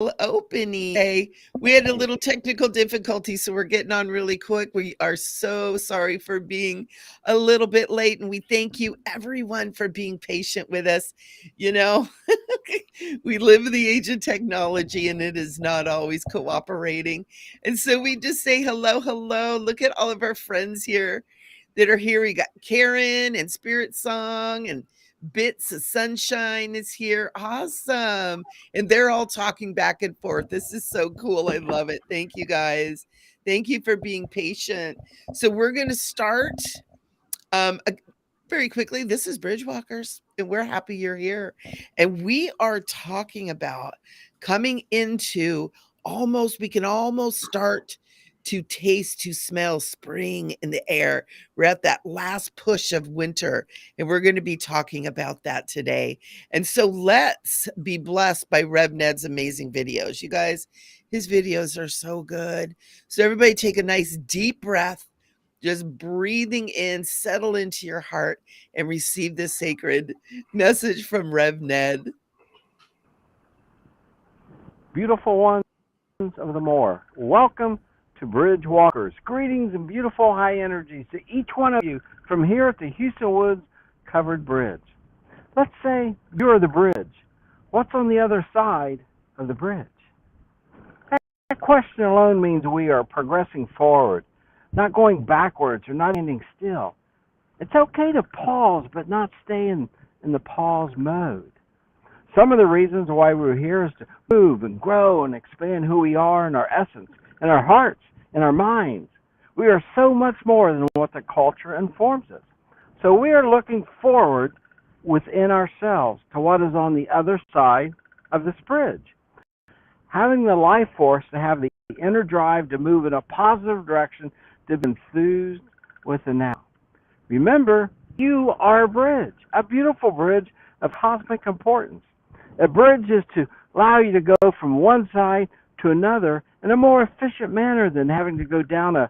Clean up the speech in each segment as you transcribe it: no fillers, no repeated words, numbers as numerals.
opening. Hey, we had a little technical difficulty, so we're getting on really quick. We are so sorry for being a little bit late, and we thank you, everyone, for being patient with us. You know, we live in the age of technology, and it is not always cooperating. And so we just say hello, hello. Look at all of our friends here that are here. We got Karen and Spirit Song and Bits of Sunshine is here. Awesome. And they're all talking back and forth. This is so cool. I love it. Thank you guys. Thank you for being patient. So we're going to start very quickly. This is Bridgewalkers, and we're happy you're here. And we are talking about coming into we can almost start to taste, to smell spring in the air. We're at that last push of winter, and we're going to be talking about that today. And so let's be blessed by RevNed's amazing videos. You guys, his videos are so good. So everybody take a nice deep breath, just breathing in, settle into your heart, and receive this sacred message from RevNed. Beautiful ones of the more. Welcome to Bridgewalkers. Greetings and beautiful high energies to each one of you from here at the Houston Woods Covered Bridge. Let's say you're the bridge. What's on the other side of the bridge? That question alone means we are progressing forward, not going backwards or not standing still. It's okay to pause, but not stay in the pause mode. Some of the reasons why we're here is to move and grow and expand who we are in our essence, in our hearts, in our minds. We are so much more than what the culture informs us. So we are looking forward within ourselves to what is on the other side of this bridge. Having the life force to have the inner drive to move in a positive direction, to be enthused with the now. Remember, you are a bridge, a beautiful bridge of cosmic importance. A bridge is to allow you to go from one side to another in a more efficient manner than having to go down a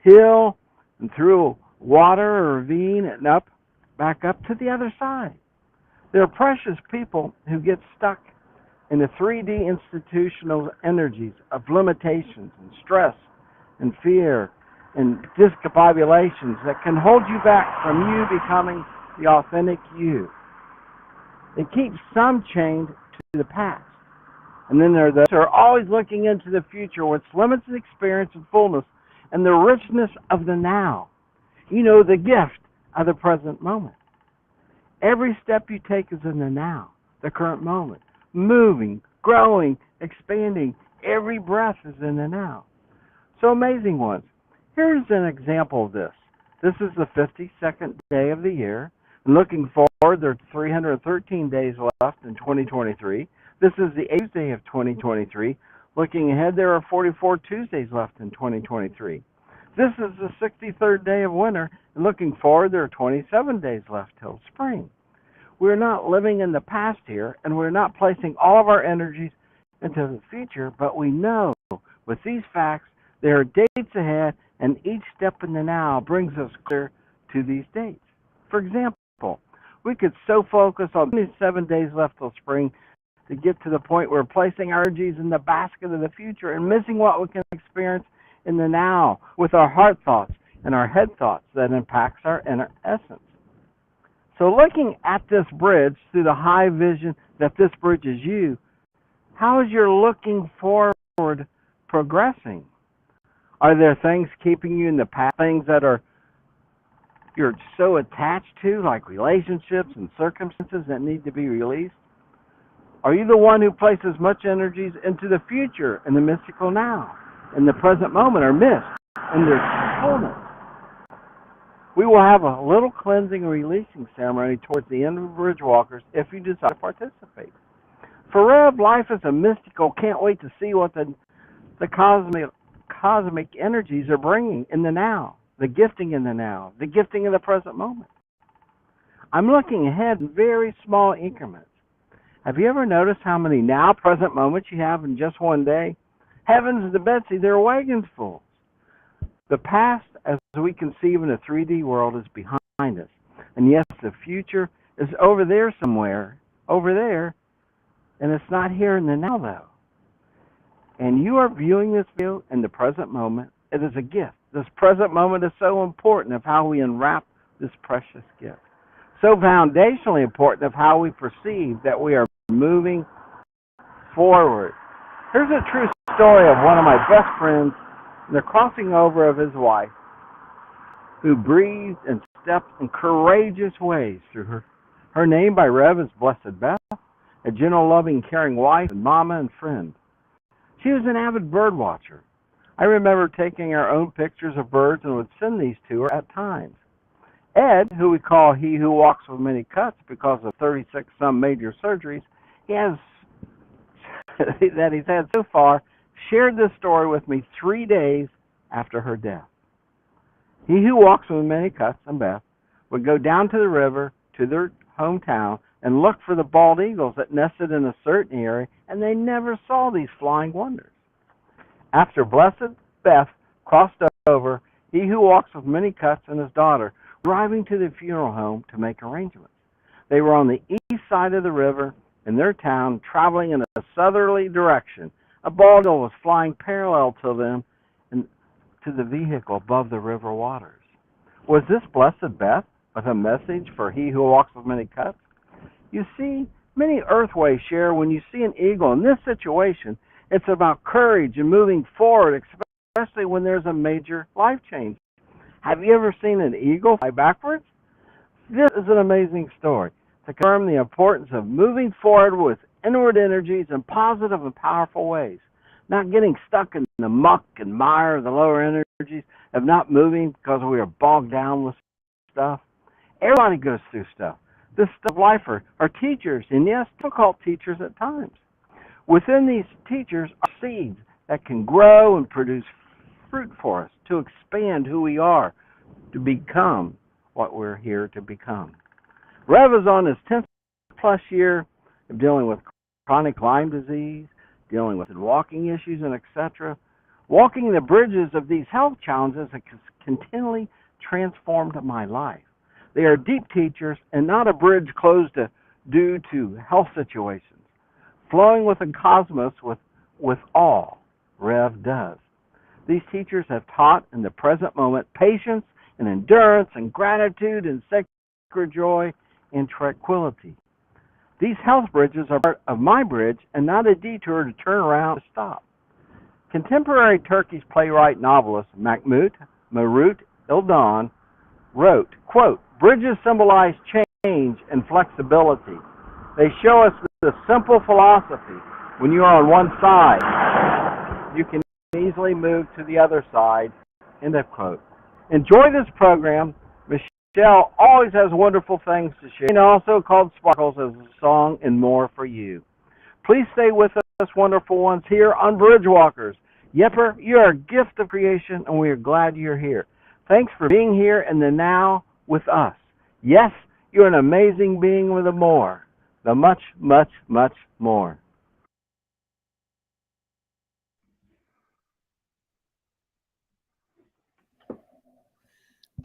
hill and through water or ravine and back up to the other side. There are precious people who get stuck in the 3D institutional energies of limitations and stress and fear and discombobulations that can hold you back from you becoming the authentic you. It keeps some chained to the past. And then there are those who are always looking into the future, which limits the experience of fullness and the richness of the now. You know, the gift of the present moment. Every step you take is in the now, the current moment. Moving, growing, expanding. Every breath is in the now. So amazing ones. Here's an example of this. This is the 52nd day of the year. And looking forward, there are 313 days left in 2023. This is the 8th day of 2023. Looking ahead, there are 44 Tuesdays left in 2023. This is the 63rd day of winter. And looking forward, there are 27 days left till spring. We're not living in the past here, and we're not placing all of our energies into the future, but we know with these facts, there are dates ahead, and each step in the now brings us closer to these dates. For example, we could so focus on 27 days left till spring to get to the point where we're placing our energies in the basket of the future and missing what we can experience in the now with our heart thoughts and our head thoughts that impacts our inner essence. So looking at this bridge through the high vision that this bridge is you, how is your looking forward progressing? Are there things keeping you in the past, things that you're so attached to, like relationships and circumstances that need to be released? Are you the one who places much energies into the future and the mystical now, in the present moment, or missed in their fullness? We will have a little cleansing and releasing ceremony towards the end of Bridgewalkers if you decide to participate. For Rev, life is a mystical. Can't wait to see what the cosmic energies are bringing in the now, the gifting in the now, the gifting in the present moment. I'm looking ahead in very small increments. Have you ever noticed how many now present moments you have in just one day? Heavens to Betsy, they're wagons full. The past, as we conceive in a 3D world, is behind us. And yes, the future is over there somewhere, over there, and it's not here in the now, though. and you are viewing this video in the present moment, it is a gift. This present moment is so important of how we unwrap this precious gift. So foundationally important of how we perceive that we are moving forward. Here's a true story of one of my best friends, the crossing over of his wife, who breathed and stepped in courageous ways through her. Her name by Rev is Blessed Beth, a gentle, loving, caring wife and mama and friend. She was an avid bird watcher. I remember taking our own pictures of birds and would send these to her at times. Ed, who we call he who walks with many cuts because of 36 some major surgeries he has that he's had so far, shared this story with me 3 days after her death. He who walks with many cuts, and Beth, would go down to the river to their hometown and look for the bald eagles that nested in a certain area, and they never saw these flying wonders. After Blessed Beth crossed over, he who walks with many cuts and his daughter driving to the funeral home to make arrangements. They were on the east side of the river in their town, traveling in a southerly direction. A bald eagle was flying parallel to them and to the vehicle above the river waters. Was this Blessed Beth with a message for he who walks with many cuts? You see, many earthways share when you see an eagle. In this situation, it's about courage and moving forward, especially when there's a major life change. Have you ever seen an eagle fly backwards? This is an amazing story to confirm the importance of moving forward with inward energies in positive and powerful ways, not getting stuck in the muck and mire of the lower energies of not moving because we are bogged down with stuff. Everybody goes through stuff. This stuff of life are teachers, and yes, difficult teachers at times. Within these teachers are seeds that can grow and produce fruit for us to expand who we are, to become what we're here to become. Rev is on his 10th plus year of dealing with chronic Lyme disease, dealing with walking issues, and etc. Walking the bridges of these health challenges has continually transformed my life. They are deep teachers and not a bridge closed due to health situations. Flowing with the cosmos with all Rev does. These teachers have taught in the present moment patience and endurance and gratitude and sacred joy and tranquility. These health bridges are part of my bridge and not a detour to turn around and stop. Contemporary Turkish playwright novelist Mahmut Marut Ildan wrote, quote, "Bridges symbolize change and flexibility. They show us the simple philosophy. When you are on one side, you can easily move to the other side," end of quote. Enjoy this program. Michelle always has wonderful things to share, and also called Sparkles as a song and more for you. Please stay with us, wonderful ones, here on Bridgewalkers. Yepper, you are a gift of creation, and we are glad you're here. Thanks for being here in the now with us. Yes, you're an amazing being with a more, the much, much, much more.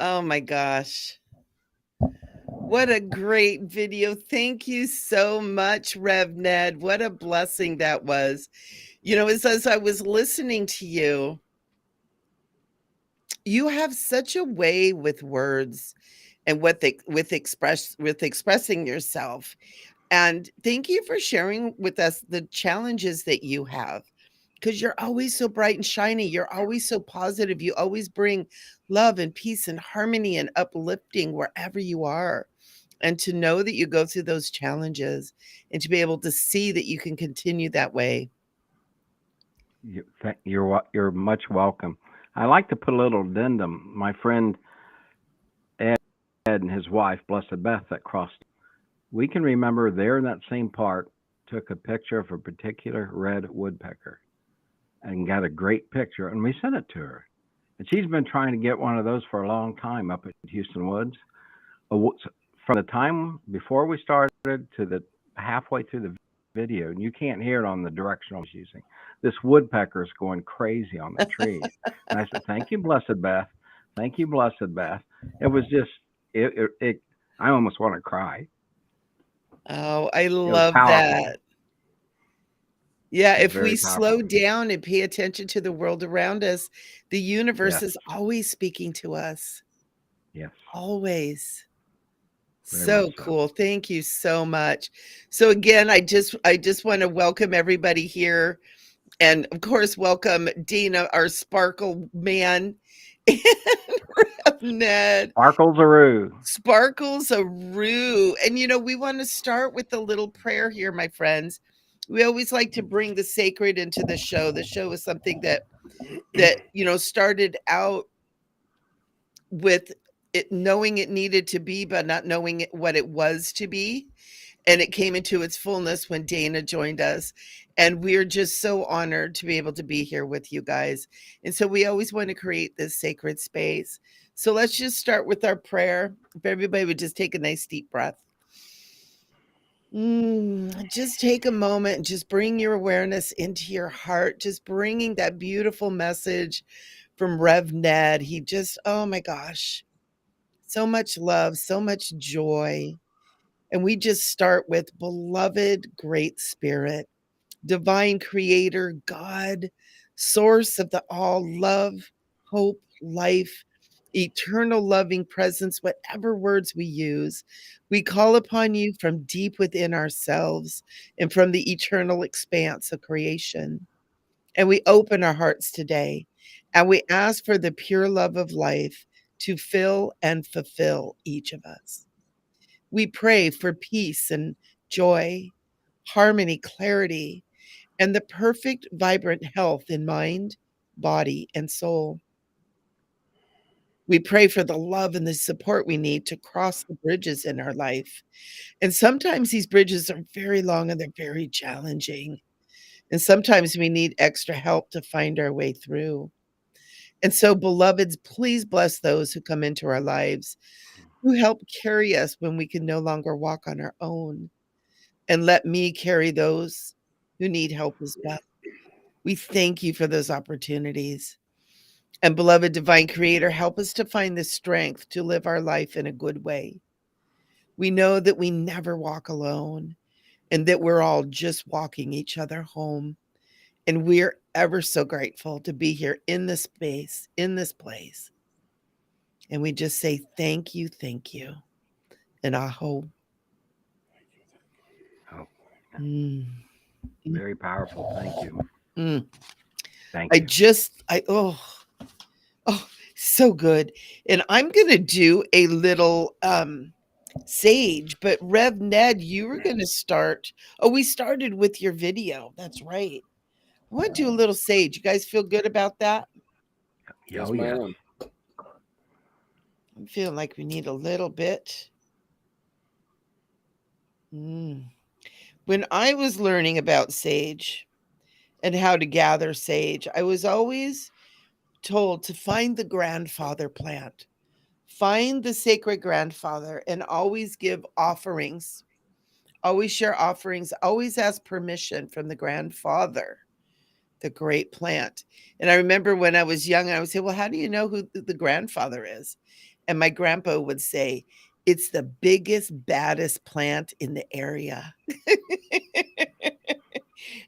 Oh my gosh. What a great video. Thank you so much, RevNed. What a blessing that was. As I was listening to you, you have such a way with words and with expressing yourself. And thank you for sharing with us the challenges that you have, because you're always so bright and shiny. You're always so positive. You always bring love and peace and harmony and uplifting wherever you are. And to know that you go through those challenges and to be able to see that you can continue that way. You're much welcome. I like to put a little addendum. My friend Ed and his wife, Blessed Beth, that crossed. We can remember there in that same park, took a picture of a particular red woodpecker and got a great picture, and we sent it to her. And she's been trying to get one of those for a long time up at Houston Woods. From the time before we started to the halfway through the video, and you can't hear it on the directional I was using, this woodpecker is going crazy on the tree. And I said, "Thank you, Blessed Beth. Thank you, Blessed Beth." It was just, I almost want to cry. Oh, I It was love powerful. that. Yeah, It's if we very slow powerful. down and pay attention to the world around us, the universe Yes. is always speaking to us. Yes. Always. Very much So so. cool. Thank you so much. So again, I just want to welcome everybody here, and of course welcome Dina, our sparkle man, and Ned. Sparkles-a-roo. Sparkles a roo. And we want to start with a little prayer here, my friends. We always like to bring the sacred into the show. The show is something that started out with it knowing it needed to be, but not knowing what it was to be. And it came into its fullness when Dana joined us. And we're just so honored to be able to be here with you guys. And so we always want to create this sacred space. So let's just start with our prayer. If everybody would just take a nice deep breath. Just take a moment and just bring your awareness into your heart, just bringing that beautiful message from RevNed. He just, oh my gosh, so much love, so much joy. And we just start with beloved Great Spirit, divine creator, God, source of the all, love, hope, life, eternal loving presence, whatever words we use. We call upon you from deep within ourselves and from the eternal expanse of creation. And we open our hearts today and we ask for the pure love of life to fill and fulfill each of us. We pray for peace and joy, harmony, clarity, and the perfect, vibrant health in mind, body, and soul. We pray for the love and the support we need to cross the bridges in our life. And sometimes these bridges are very long and they're very challenging. And sometimes we need extra help to find our way through. And so, beloveds, please bless those who come into our lives, who help carry us when we can no longer walk on our own. And let me carry those who need help as well. We thank you for those opportunities. And beloved divine creator, help us to find the strength to live our life in a good way. We know that we never walk alone and that we're all just walking each other home. And we're ever so grateful to be here in this space, in this place. And we just say thank you, and aho. Oh, Mm, mm, very powerful. Thank you. mm. Thank you. Oh, so good. And I'm going to do a little sage, but Rev Ned, you were going to start. Oh, we started with your video. That's right. I want to do a little sage. You guys feel good about that? Oh, yes. I'm feeling like we need a little bit. Mm. When I was learning about sage and how to gather sage, I was always told to find the grandfather plant, find the sacred grandfather, and always give offerings, always share offerings, always ask permission from the grandfather, the great plant. And I remember when I was young, I would say, well, how do you know who the grandfather is? And my grandpa would say, it's the biggest, baddest plant in the area.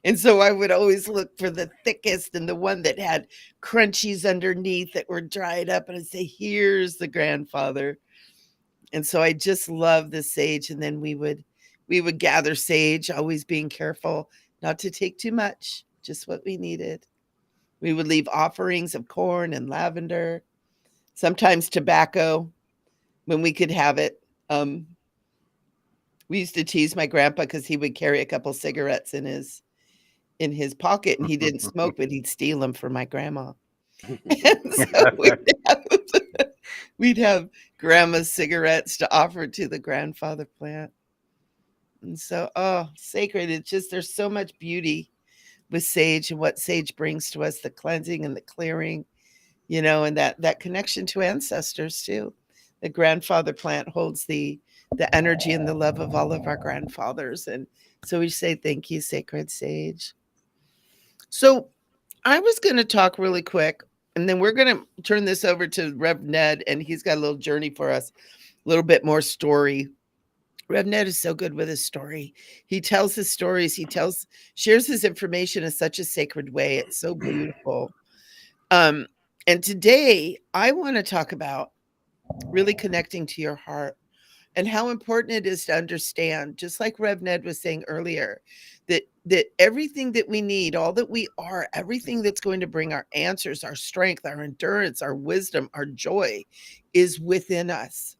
And so I would always look for the thickest and the one that had crunchies underneath that were dried up. And I'd say, here's the grandfather. And so I just love the sage. And then we would gather sage, always being careful not to take too much, just what we needed. We would leave offerings of corn and lavender, sometimes tobacco when we could have it. We used to tease my grandpa because he would carry a couple cigarettes in his pocket, and he didn't smoke, but he'd steal them from my grandma. And so we'd have grandma's cigarettes to offer to the grandfather plant. And so, oh, sacred. It's just there's so much beauty with sage and what sage brings to us, the cleansing and the clearing, and that connection to ancestors too. The grandfather plant holds the energy and the love of all of our grandfathers. And so we say thank you, sacred sage. So I was going to talk really quick, and then we're going to turn this over to Rev Ned, and he's got a little journey for us, a little bit more story. RevNed is so good with his story. He tells his stories, shares his information in such a sacred way. It's so beautiful. Um, and today I want to talk about really connecting to your heart and how important it is to understand, just like RevNed was saying earlier, that everything that we need, all that we are, everything that's going to bring our answers, our strength, our endurance, our wisdom, our joy is within us.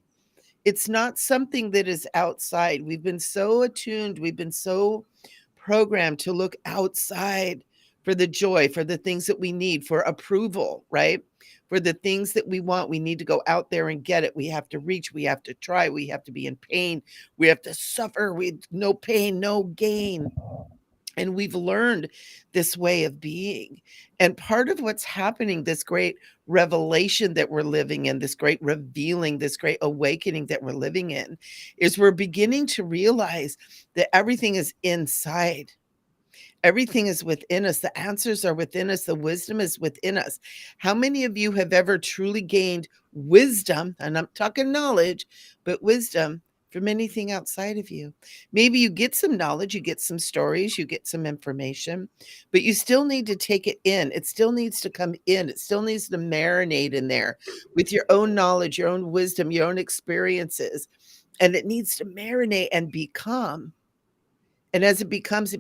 It's not something that is outside. We've been so attuned, we've been so programmed to look outside for the joy, for the things that we need, for approval, right? For the things that we want, we need to go out there and get it. We have to reach, we have to try, we have to be in pain, we have to suffer. We no pain, no gain. And we've learned this way of being. And part of what's happening, this great revelation that we're living in, this great revealing, this great awakening that we're living in, is we're beginning to realize that everything is inside. Everything is within us. The answers are within us. The wisdom is within us. How many of you have ever truly gained wisdom? And I'm talking knowledge, but wisdom from anything outside of you. Maybe you get some knowledge, you get some stories, you get some information, but you still need to take it in. It still needs to come in. It still needs to marinate in there with your own knowledge, your own wisdom, your own experiences. And it needs to marinate and become. And as it becomes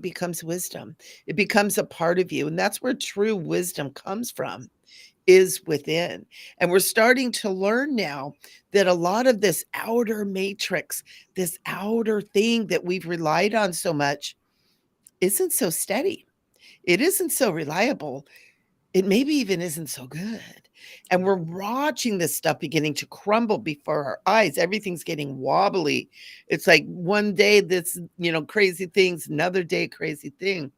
wisdom. It becomes a part of you. And that's where true wisdom comes from, is within. And we're starting to learn now that a lot of this outer matrix, this outer thing that we've relied on so much, isn't so steady. It isn't so reliable. It maybe even isn't so good. And we're watching this stuff beginning to crumble before our eyes. Everything's getting wobbly. It's like one day this, crazy things, another day crazy thing.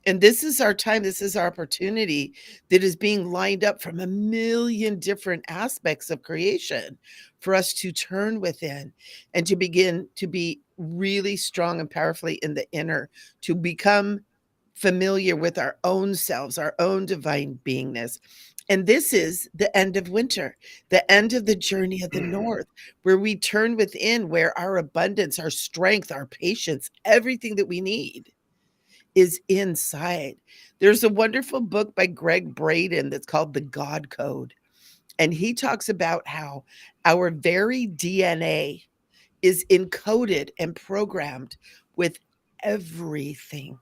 And this is our time, this is our opportunity that is being lined up from a million different aspects of creation for us to turn within and to begin to be really strong and powerfully in the inner, to become familiar with our own selves, our own divine beingness. And this is the end of winter, the end of the journey of the north, where we turn within, where our abundance, our strength, our patience, everything that we need is inside. There's a wonderful book by Greg Braden that's called The God Code. And he talks about how our very DNA is encoded and programmed with everything.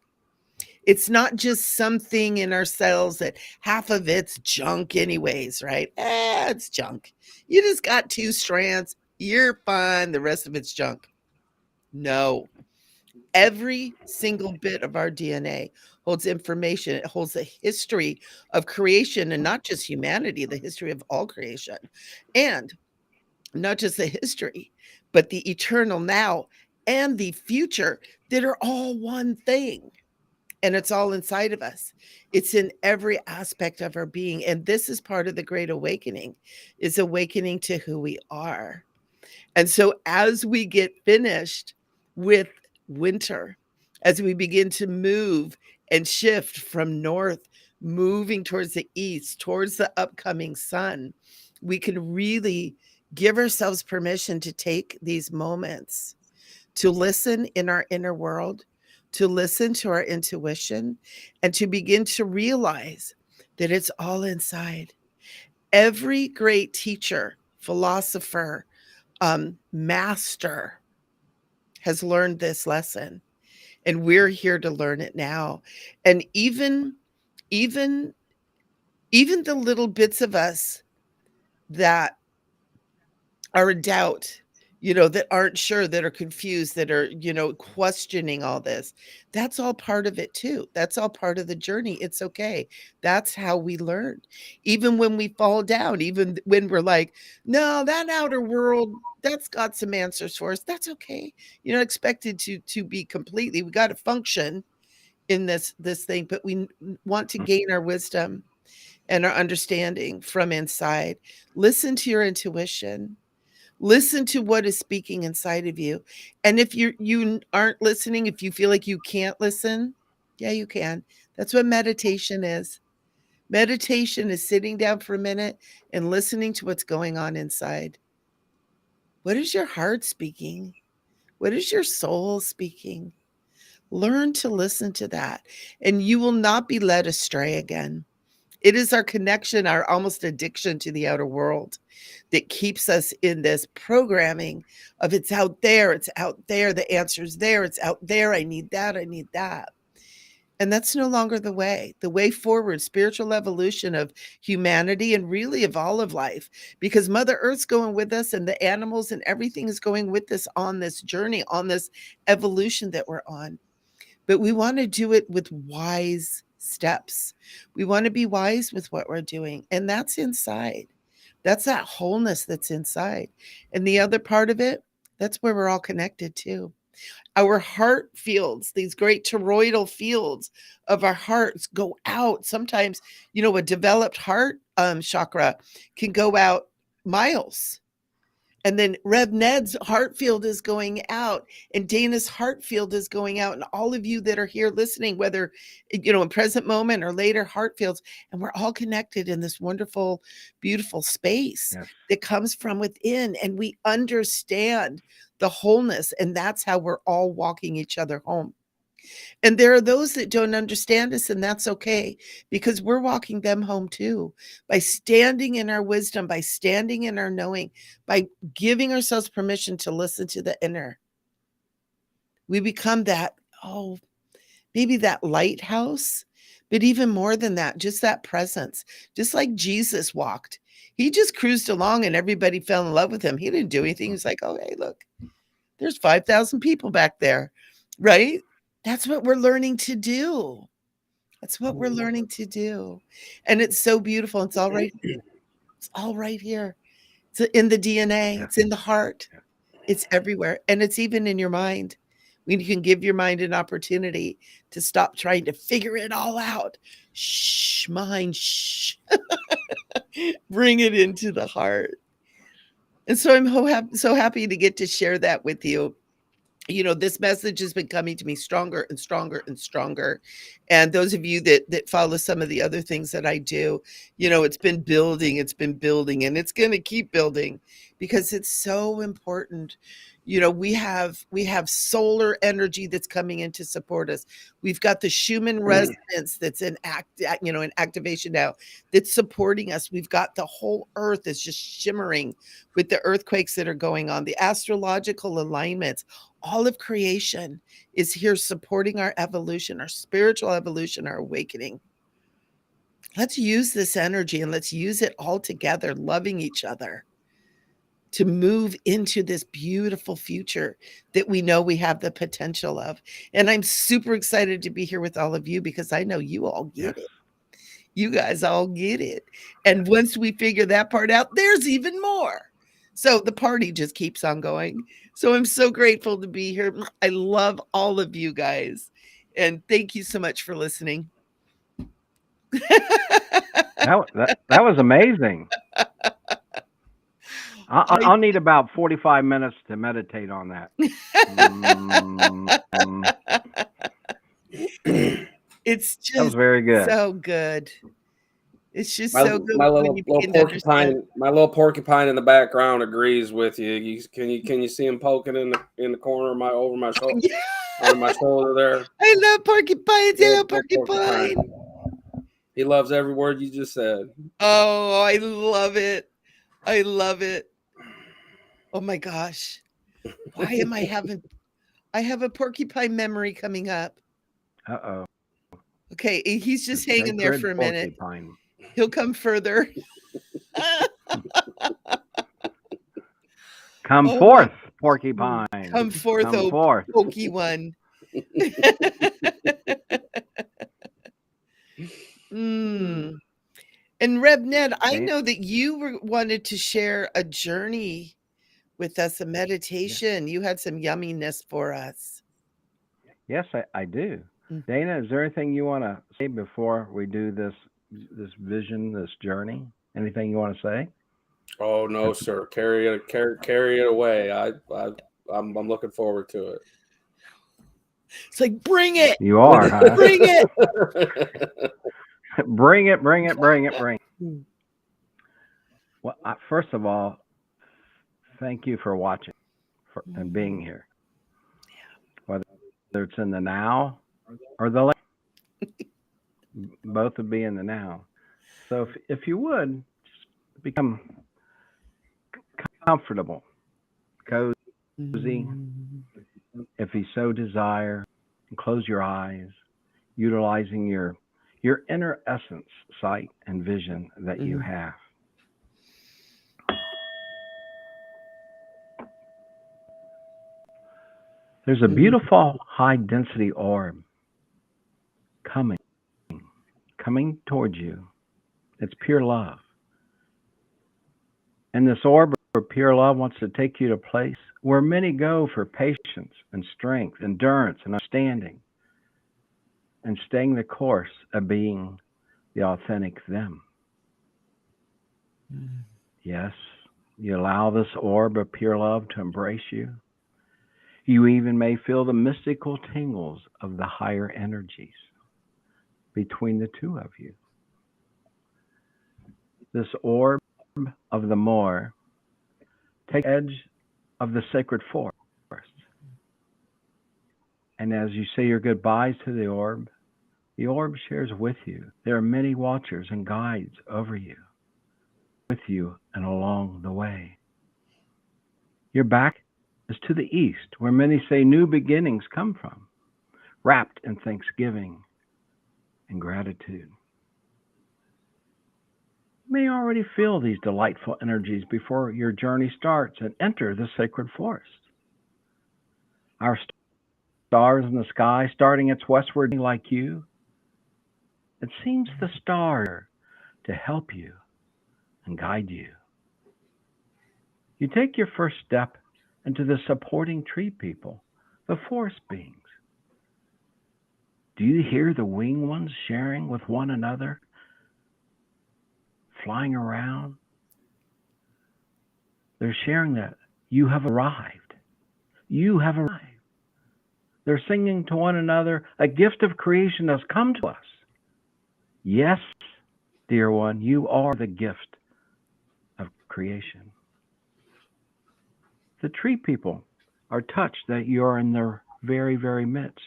It's not just something in our cells that half of it's junk, anyways, right? It's junk. You just got two strands, you're fine. The rest of it's junk. No, every single bit of our DNA holds information. It holds a history of creation, and not just humanity, the history of all creation. And not just the history, but the eternal now and the future that are all one thing. And it's all inside of us. It's in every aspect of our being. And this is part of the great awakening, is awakening to who we are. And so as we get finished with winter, as we begin to move and shift from north, moving towards the east, towards the upcoming sun, we can really give ourselves permission to take these moments to listen in our inner world, to listen to our intuition, and to begin to realize that it's all inside. Every great teacher, philosopher, master has learned this lesson, and we're here to learn it now. And even even the little bits of us that are in doubt, that aren't sure, that are confused, that are, questioning all this. That's all part of it too. That's all part of the journey. It's okay. That's how we learn. Even when we fall down, even when we're like, no, that outer world, that's got some answers for us. That's okay. You're not expected to be completely. We got to function in this thing, but we want to gain our wisdom and our understanding from inside. Listen to your intuition. Listen to what is speaking inside of you. And if you aren't listening, if you feel like you can't listen, yeah, you can. That's what meditation is. Meditation is sitting down for a minute and listening to what's going on inside. What is your heart speaking? What is your soul speaking? Learn to listen to that, and you will not be led astray again. It is our connection, our almost addiction to the outer world that keeps us in this programming of it's out there, the answer's there, it's out there, I need that, I need that. And that's no longer the way. The way forward, spiritual evolution of humanity and really of all of life, because Mother Earth's going with us and the animals and everything is going with us on this journey, on this evolution that we're on. But we want to do it with wise steps. We want to be wise with what we're doing. And that's inside. That's that wholeness that's inside. And the other part of it, that's where we're all connected to. Our heart fields, these great toroidal fields of our hearts go out. Sometimes, a developed heart chakra can go out miles. And then RevNed's heart field is going out, and Dana's heart field is going out, and all of you that are here listening, whether in present moment or later heart fields, and we're all connected in this wonderful, beautiful space that comes from within, and we understand the wholeness, and that's how we're all walking each other home. And there are those that don't understand us, and that's okay, because we're walking them home too, by standing in our wisdom, by standing in our knowing, by giving ourselves permission to listen to the inner. We become that, maybe that lighthouse, but even more than that, just that presence, just like Jesus walked. He just cruised along and everybody fell in love with him. He didn't do anything. He was like, oh, hey, look, there's 5,000 people back there, right? That's what we're learning to do. That's what we're learning to do. And it's so beautiful. It's all right. It's all right here. It's in the DNA. It's in the heart. It's everywhere. And it's even in your mind. When you can give your mind an opportunity to stop trying to figure it all out. Shh, mind, shh. Bring it into the heart. And so I'm so happy to get to share that with you. This message has been coming to me stronger and stronger and stronger. And those of you that follow some of the other things that I do, it's been building, and it's going to keep building because it's so important. We have solar energy that's coming in to support us. We've got the Schumann resonance that's in activation now that's supporting us. We've got the whole earth is just shimmering with the earthquakes that are going on, the astrological alignments. All of creation is here supporting our evolution, our spiritual evolution, our awakening. Let's use this energy and let's use it all together, loving each other, to move into this beautiful future that we know we have the potential of. And I'm super excited to be here with all of you because I know you all get it. You guys all get it. And once we figure that part out, there's even more. So the party just keeps on going. So I'm so grateful to be here. I love all of you guys. And thank you so much for listening. That was amazing. I'll need about 45 minutes to meditate on that. It's just that was very good. So good. It's just so good. My little porcupine in the background agrees with you. Can you see him poking in the corner of over my shoulder? Yeah. Over my shoulder there. I love porcupines. I love porcupine. He loves every word you just said. Oh, I love it. I love it. Oh my gosh. Why am I have a porcupine memory coming up. Uh-oh. Okay, he's just hanging there for a minute. Porcupine. He'll come further. Come forth, porcupine. Come forth, forth. Pokey one. And RevNed, I know that you wanted to share a journey with us, a meditation. You had some yumminess for us. Yes, I do. Dana, is there anything you want to say before we do this vision, this journey? Anything you want to say? Oh no, sir. Carry it away. I'm looking forward to it. It's like, bring it. You are, huh? Bring it. Bring it. Well, first of all, thank you for watching and being here. it's in the now or the later. Both would be in the now. So if you would, just become comfortable, cozy, if you so desire, and close your eyes, utilizing your inner essence, sight, and vision that you have. There's a beautiful high density orb coming towards you. It's pure love. And this orb of pure love wants to take you to a place where many go for patience and strength, endurance and understanding, and staying the course of being the authentic them. Yes, you allow this orb of pure love to embrace you. You even may feel the mystical tingles of the higher energies between the two of you. This orb of the more takes the edge of the sacred forest. And as you say your goodbyes to the orb shares with you. There are many watchers and guides over you, with you and along the way. Your back is to the east, where many say new beginnings come from, wrapped in thanksgiving and gratitude. You may already feel these delightful energies before your journey starts and enter the sacred forest. Our stars in the sky starting its westward like you. It seems the stars to help you and guide you. You take your first step into the supporting tree people, the forest beings. Do you hear the winged ones sharing with one another, flying around? They're sharing that you have arrived. You have arrived. They're singing to one another, a gift of creation has come to us. Yes, dear one, you are the gift of creation. The tree people are touched that you are in their very, very midst.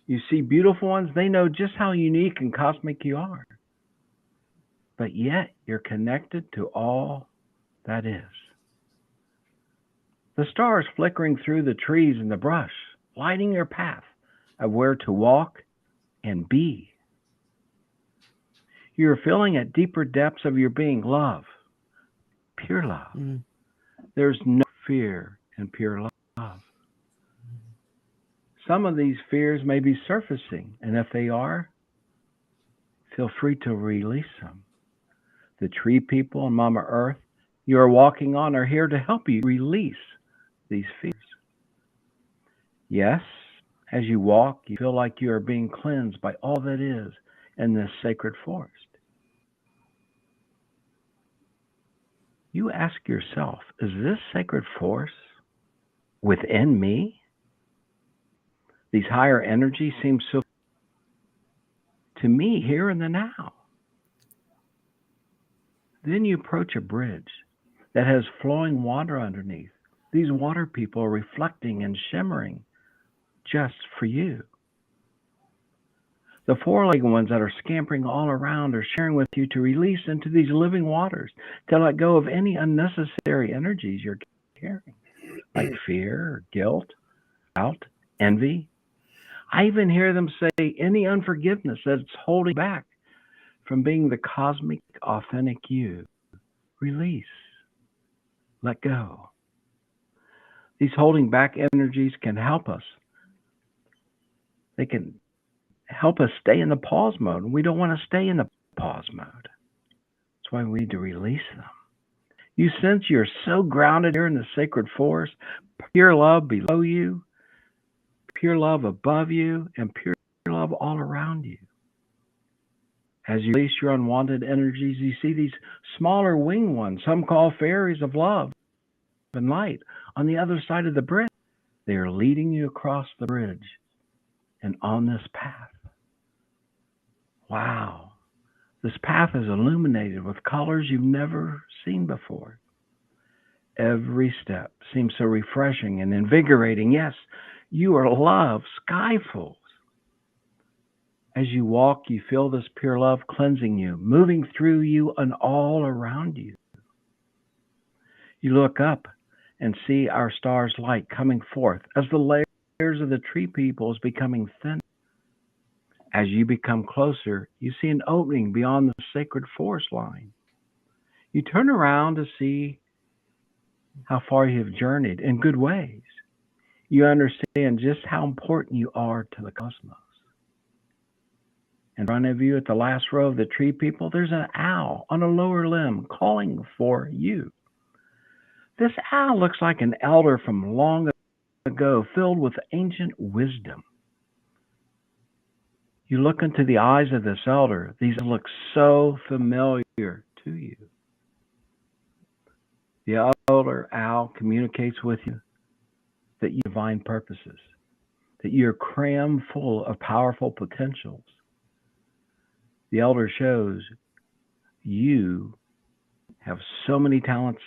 You see beautiful ones, they know just how unique and cosmic you are. But yet you're connected to all that is. The stars flickering through the trees and the brush, lighting your path of where to walk and be. You're feeling at deeper depths of your being love, pure love. There's no fear in pure love. Some of these fears may be surfacing, and if they are, feel free to release them. The tree people and Mama Earth you are walking on are here to help you release these fears. Yes, as you walk, you feel like you are being cleansed by all that is in this sacred forest. You ask yourself, is this sacred force within me? These higher energies seem so to me here in the now. Then you approach a bridge that has flowing water underneath. These water people are reflecting and shimmering just for you. The four-legged ones that are scampering all around are sharing with you to release into these living waters, to let go of any unnecessary energies you're carrying, like fear, guilt, doubt, envy. I even hear them say any unforgiveness that's holding back from being the cosmic, authentic you. Release. Let go. These holding back energies can help us. They can help us stay in the pause mode. We don't want to stay in the pause mode. That's why we need to release them. You sense you're so grounded here in the sacred forest, pure love below you, pure love above you, and pure love all around you. As you release your unwanted energies, you see these smaller winged ones, some call fairies of love and light, on the other side of the bridge. They are leading you across the bridge and on this path. Wow. This path is illuminated with colors you've never seen before. Every step seems so refreshing and invigorating. Yes, You are love, skyful. As you walk, you feel this pure love cleansing you, moving through you and all around you. You look up and see our star's light coming forth as the layers of the tree people is becoming thin. As you become closer, you see an opening beyond the sacred forest line. You turn around to see how far you have journeyed in good ways. You understand just how important you are to the cosmos. In front of you, at the last row of the tree people, there's an owl on a lower limb calling for you. This owl looks like an elder from long ago, filled with ancient wisdom. You look into the eyes of this elder. These look so familiar to you. The elder owl communicates with you that you have divine purposes, that you're crammed full of powerful potentials. The elder shows you have so many talents,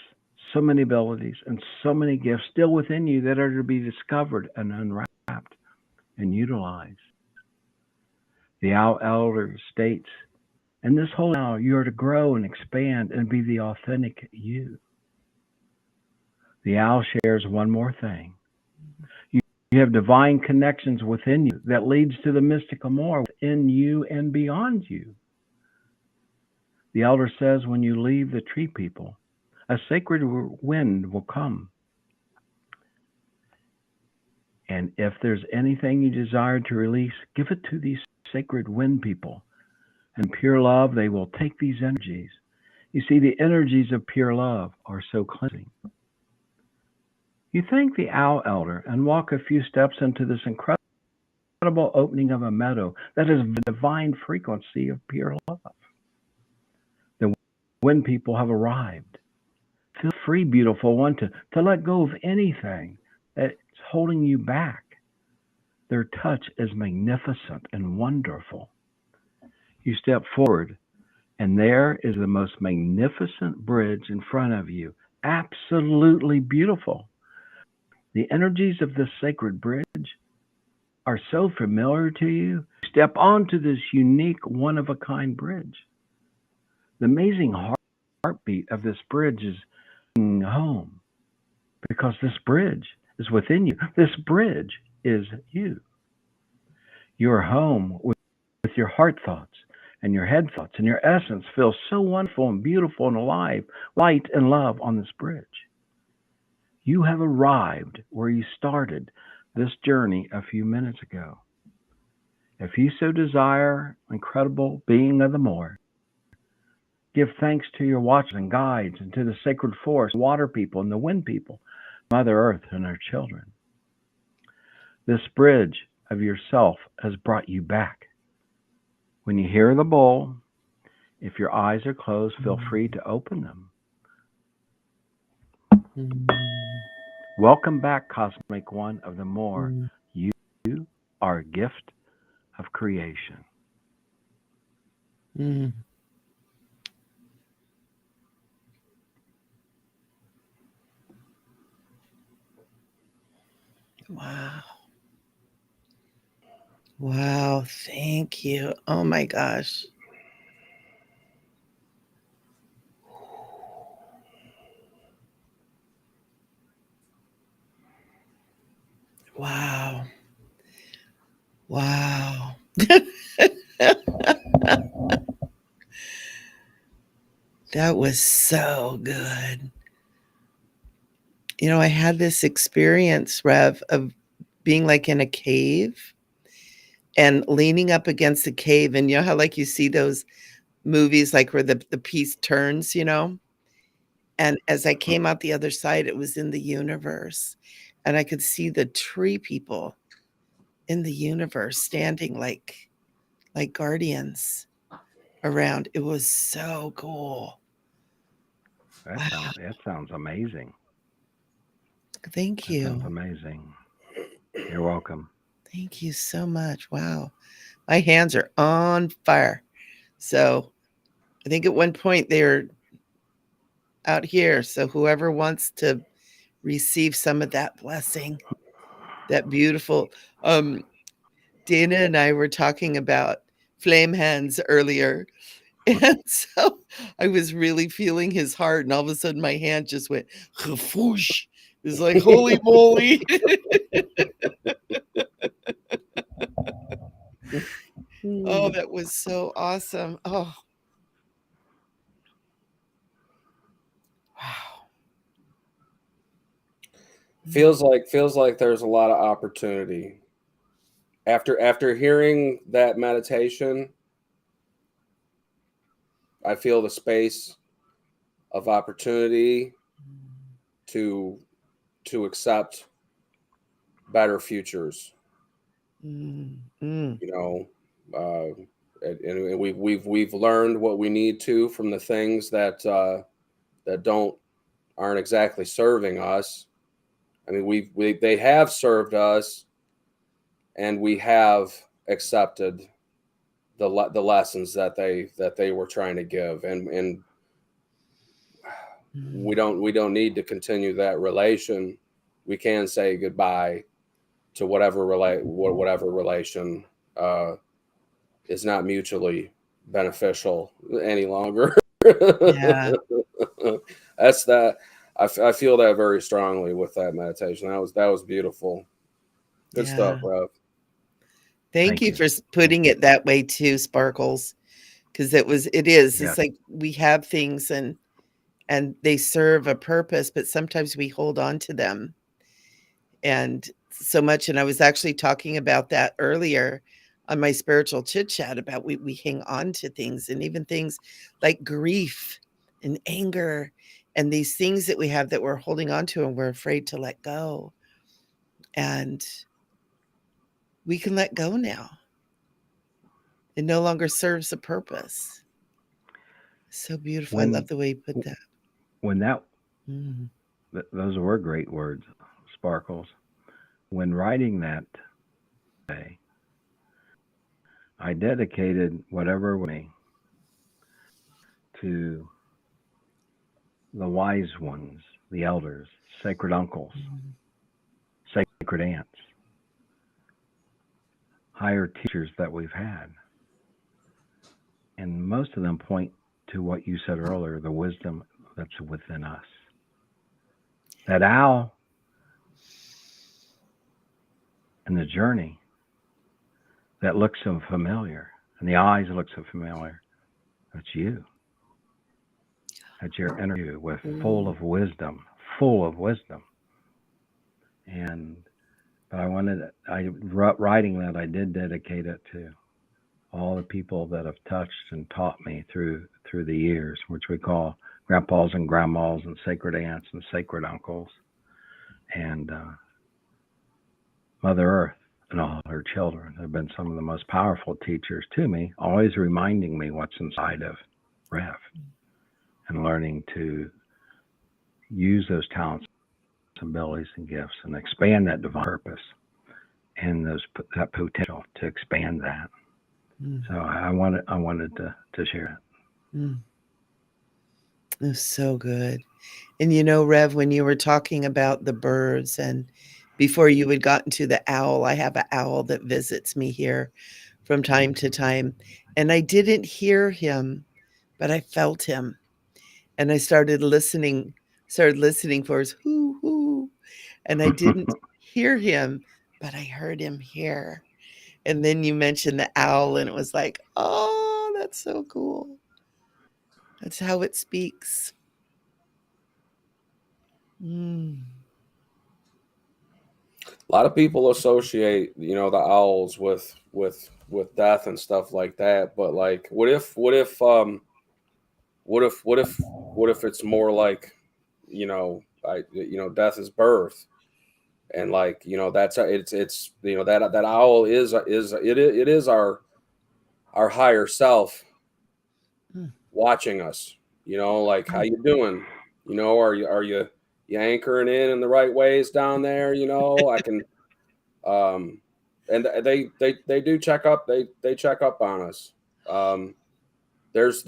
so many abilities, and so many gifts still within you that are to be discovered and unwrapped and utilized. The elder states, in this whole hour, you are to grow and expand and be the authentic you. The owl shares one more thing. You have divine connections within you that leads to the mystical more within you and beyond you. The elder says when you leave the tree people, a sacred wind will come. And if there's anything you desire to release, give it to these sacred wind people. And pure love, they will take these energies. You see, the energies of pure love are so cleansing. You thank the owl elder and walk a few steps into this incredible opening of a meadow that is the divine frequency of pure love. The wind people have arrived. Feel free, beautiful one, to let go of anything that's holding you back. Their touch is magnificent and wonderful. You step forward, and there is the most magnificent bridge in front of you. Absolutely beautiful. The energies of this sacred bridge are so familiar to you. Step onto this unique, one-of-a-kind bridge. The amazing heartbeat of this bridge is home because this bridge is within you. This bridge is you. You are home with your heart thoughts and your head thoughts, and your essence feels so wonderful and beautiful and alive, light and love on this bridge. You have arrived where you started this journey a few minutes ago. If you so desire, incredible being of the more, give thanks to your watchers and guides and to the sacred forest, water people and the wind people, Mother Earth and her children. This bridge of yourself has brought you back. When you hear the bowl, if your eyes are closed, feel free to open them. Welcome back, Cosmic One of the More. You are a gift of creation. Wow. Wow. Thank you. Oh my gosh. Wow. Wow. That was so good. I had this experience, Rev, of being like in a cave and leaning up against the cave. And you know how like you see those movies like where the piece turns, And as I came out the other side, it was in the universe. And I could see the tree people in the universe standing like guardians around. It was so cool. Wow. That sounds amazing. Thank That sounds you. amazing. You're welcome. Thank you so much. Wow. My hands are on fire. So I think at one point they're out here. So whoever wants to receive some of that blessing, that beautiful. Dana and I were talking about flame hands earlier. And so I was really feeling his heart, and all of a sudden my hand just went whoosh. It was like, holy moly. Oh, that was so awesome. Oh, wow. Feels like there's a lot of opportunity. After hearing that meditation, I feel the space of opportunity to accept better futures. Mm. You know, and we've learned what we need to from the things that that aren't exactly serving us. I mean, they have served us, and we have accepted the lessons that they were trying to give, and we don't need to continue that relation. We can say goodbye to whatever relation is not mutually beneficial any longer. Yeah, That's that. I feel that very strongly with that meditation. That was beautiful. Good stuff, yeah. Rev. Thank Thank you you. for putting it that way too, Sparkles, because it is. Yes. It's like we have things and they serve a purpose, but sometimes we hold on to them and so much. And I was actually talking about that earlier on my spiritual chit chat about we hang on to things, and even things like grief and anger and these things that we have that we're holding on to and we're afraid to let go. And we can let go now. It no longer serves a purpose. So beautiful. I love When the way you put that. when that Mm. those were great words, Sparkles. When writing that day, I dedicated whatever was me to the wise ones, the elders, sacred uncles, Mm. sacred aunts, higher teachers that we've had. And most of them point to what you said earlier, the wisdom that's within us. That owl and the journey that looks so familiar, and the eyes that look so familiar, that's you. That's your inner you with full Mm. of wisdom, full of wisdom. And but writing that, I did dedicate it to all the people that have touched and taught me through the years, which we call grandpas and grandmas and sacred aunts and sacred uncles, and Mother Earth and all her children have been some of the most powerful teachers to me, always reminding me what's inside of Rev and learning to use those talents, abilities, and gifts and expand that divine purpose and that potential to expand that. Mm. So I wanted to share it. Mm. It was so good. And Rev, when you were talking about the birds and before you had gotten to the owl, I have an owl that visits me here from time to time. And I didn't hear him, but I felt him. And I started listening for his hoo hoo. And I didn't hear him, but I heard him here. And then you mentioned the owl, and it was like, oh, that's so cool. That's how it speaks. Mm. A lot of people associate, the owls with death and stuff like that. But like, what if it's more like, death is birth, and like, that's it's that owl is our higher self Mm. watching us. Like, how Mm. you doing? Are you anchoring in the right ways down there? I can um and they do check up. They check up on us. um there's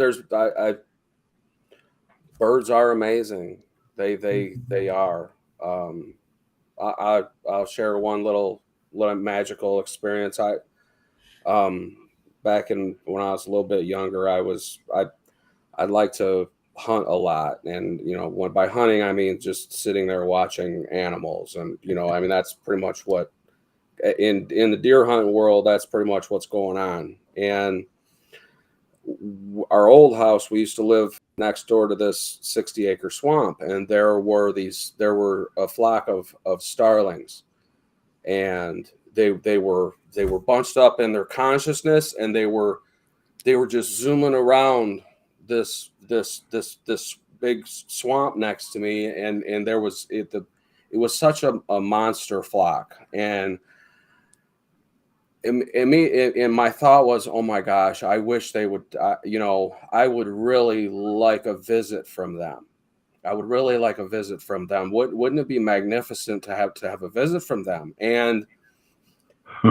birds are amazing. They are. um I'll share one little magical experience. Back when I was a little bit younger, I'd like to hunt a lot, and when by hunting I mean just sitting there watching animals, and I mean that's pretty much what in the deer hunting world, that's pretty much what's going on. And our old house, we used to live next door to this 60-acre swamp, and there were a flock of starlings, and they were bunched up in their consciousness, and they were just zooming around this big swamp next to me, and there was it was such a monster flock. And my thought was, oh my gosh, I wish they would, I would really like a visit from them. I would really like a visit from them. Wouldn't it be magnificent to have a visit from them? And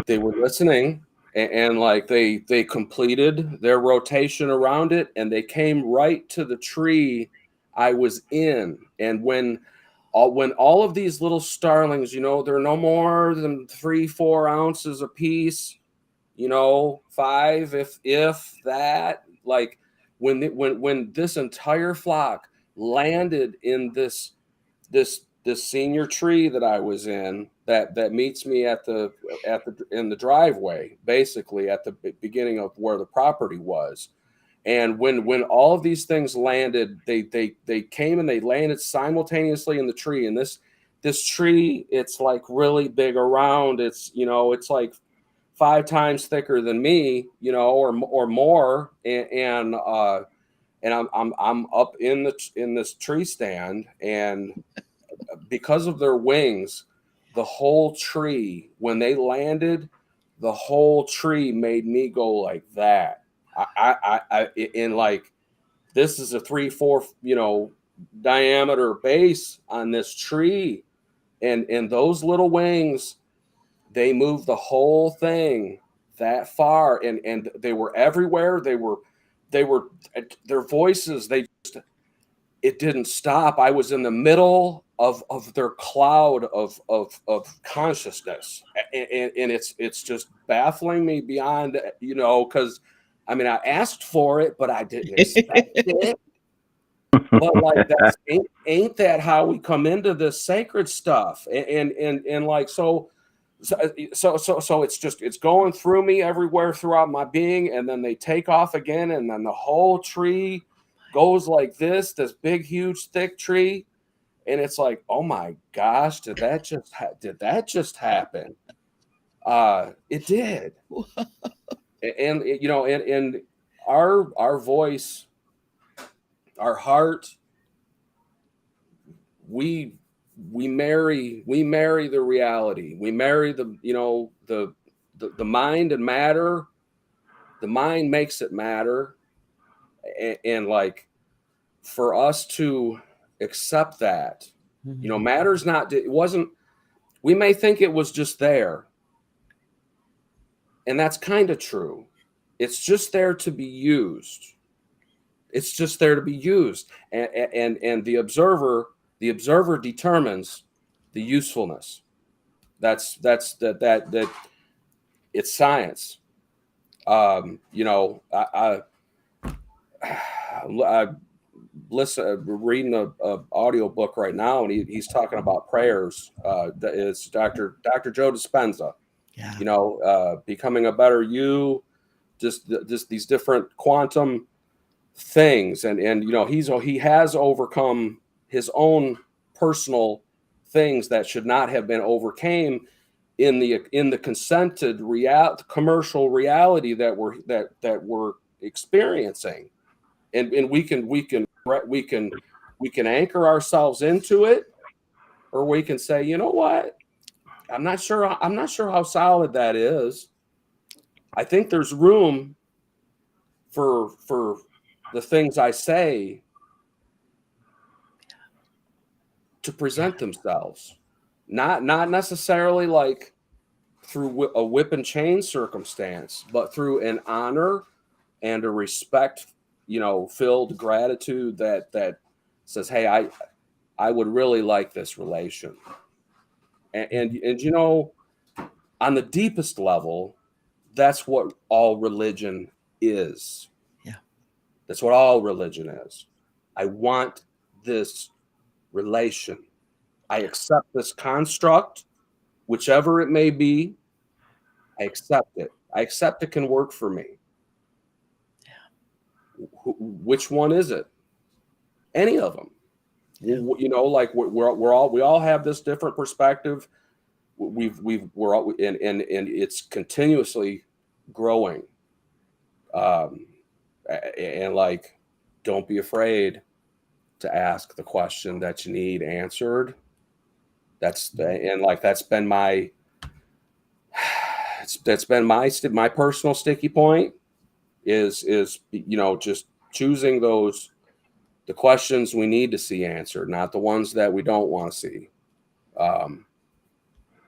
they were listening, and like they completed their rotation around it, and they came right to the tree I was in. And when all of these little starlings, they're no more than 3-4 ounces a piece, 5 if that. Like when this entire flock landed in this senior tree that I was in, that meets me in the driveway, basically at the beginning of where the property was. And when all of these things landed, they came and they landed simultaneously in the tree. And this tree, it's like really big around. It's it's like 5 times thicker than me, or more. And I'm up in this tree stand, and because of their wings, the whole tree, when they landed, the whole tree made me go like that. I in like, this is a 3-4 diameter base on this tree, and those little wings, they moved the whole thing that far, and they were everywhere. They were their voices, it didn't stop. I was in the middle of their cloud of consciousness, and it's just baffling me beyond, because I mean, I asked for it, but I didn't expect it. But like, that's ain't that how we come into this sacred stuff? And like, so it's going through me everywhere throughout my being, and then they take off again, and then the whole tree goes like this big, huge, thick tree. And it's like, oh my gosh, did that just happen? It did. And and our voice, our heart, we marry the reality. We marry the mind and matter. The mind makes it matter. And like, for us to accept that, matter's not, it wasn't, we may think it was just there, and that's kind of true. It's just there to be used. It's just there to be used. And the observer determines the usefulness. That's that it's science. I reading a audio book right now, and he's talking about prayers. It's Dr. Joe Dispenza. Yeah. Becoming a better you, just these different quantum things, and he has overcome his own personal things that should not have been overcame in the consented commercial reality that we're experiencing. And we can anchor ourselves into it, or we can say, you know what, I'm not sure how solid that is. I think there's room for the things I say to present themselves, not necessarily like through a whip and chain circumstance, but through an honor and a respect, filled gratitude that says, hey, I would really like this relation. And you know, on the deepest level, that's what all religion is. Yeah. That's what all religion is. I want this relation. I accept this construct, whichever it may be. I accept it. I accept it can work for me. Which one is it? Any of them. Yeah. You know, like we all have this different perspective. We're all, and it's continuously growing. And like, don't be afraid to ask the question that you need answered. That's been my that's been my personal sticky point is you know, just choosing the questions we need to see answered, not the ones that we don't want to see.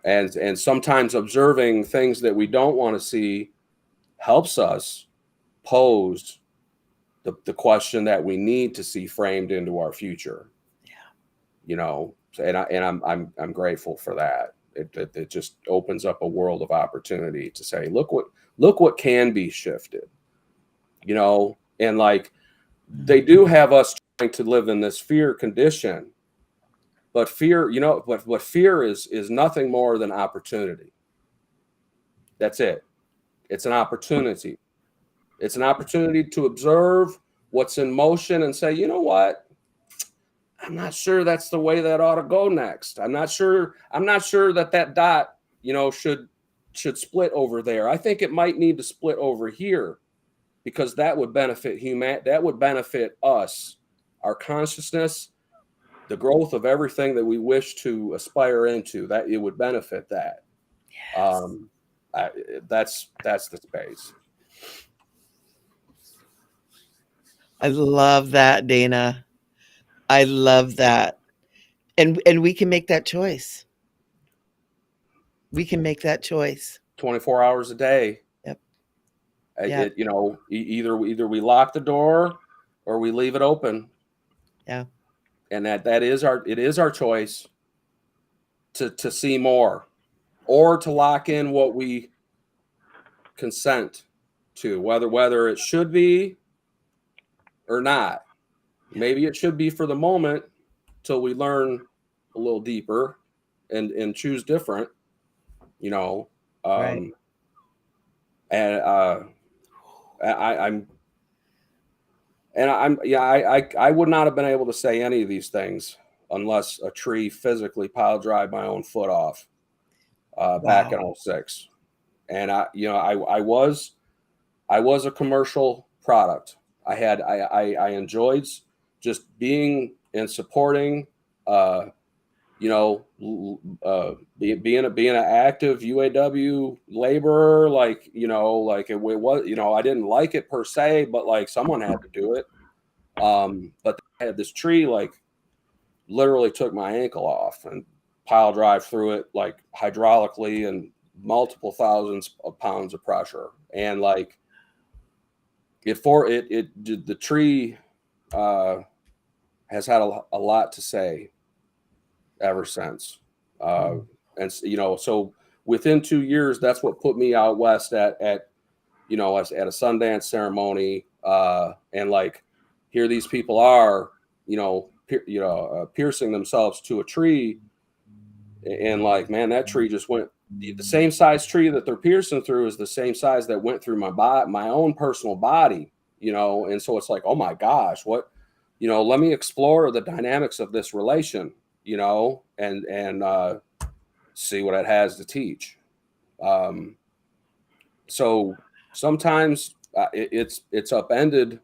And sometimes observing things that we don't want to see helps us pose the question that we need to see framed into our future. Yeah. You know, and I'm grateful for that. It just opens up a world of opportunity to say, look what can be shifted. You know, and like they do have us trying to live in this fear condition, but fear, you know, what fear is nothing more than opportunity. That's it. It's an opportunity. It's an opportunity to observe what's in motion and say, you know what? I'm not sure that's the way that ought to go next. I'm not sure that dot, you know, should split over there. I think it might need to split over here because that would benefit that would benefit us, our consciousness, the growth of everything that we wish to aspire into, that it would benefit that. Yes. That's the space. I love that, Dana. I love that. And we can make that choice. We can make that choice. 24 hours a day. Yep. You know, either we lock the door or we leave it open. Yeah. And it is our choice to see more or to lock in what we consent to, whether it should be or not. Maybe it should be for the moment till we learn a little deeper and choose different, you know. Right. And I would not have been able to say any of these things unless a tree physically pile drive my own foot off back in 06. And I was a commercial product. I enjoyed just being and supporting, being an active UAW laborer, like, you know, like it was, you know, I didn't like it per se, but like someone had to do it. But I had this tree, like literally took my ankle off and pile drive through it, like hydraulically and multiple thousands of pounds of pressure. And like the tree has had a lot to say ever since. And you know, so within 2 years, that's what put me out west at a Sundance ceremony. And like, here these people are, piercing themselves to a tree. And like, man, that tree just went, the same size tree that they're piercing through is the same size that went through my own personal body, you know? And so it's like, oh my gosh, what, you know, let me explore the dynamics of this relation, you know, and see what it has to teach. So sometimes it's upended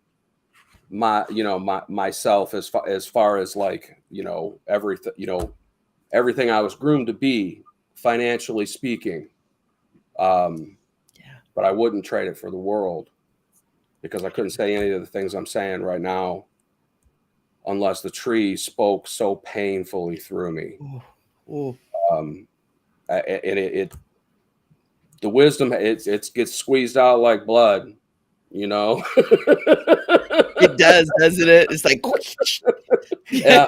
myself as far as like, you know, everything I was groomed to be, financially speaking. But I wouldn't trade it for the world, because I couldn't say any of the things I'm saying right now unless the tree spoke so painfully through me. Ooh. And the wisdom, it gets squeezed out like blood, you know. It does, doesn't it? It's like yeah.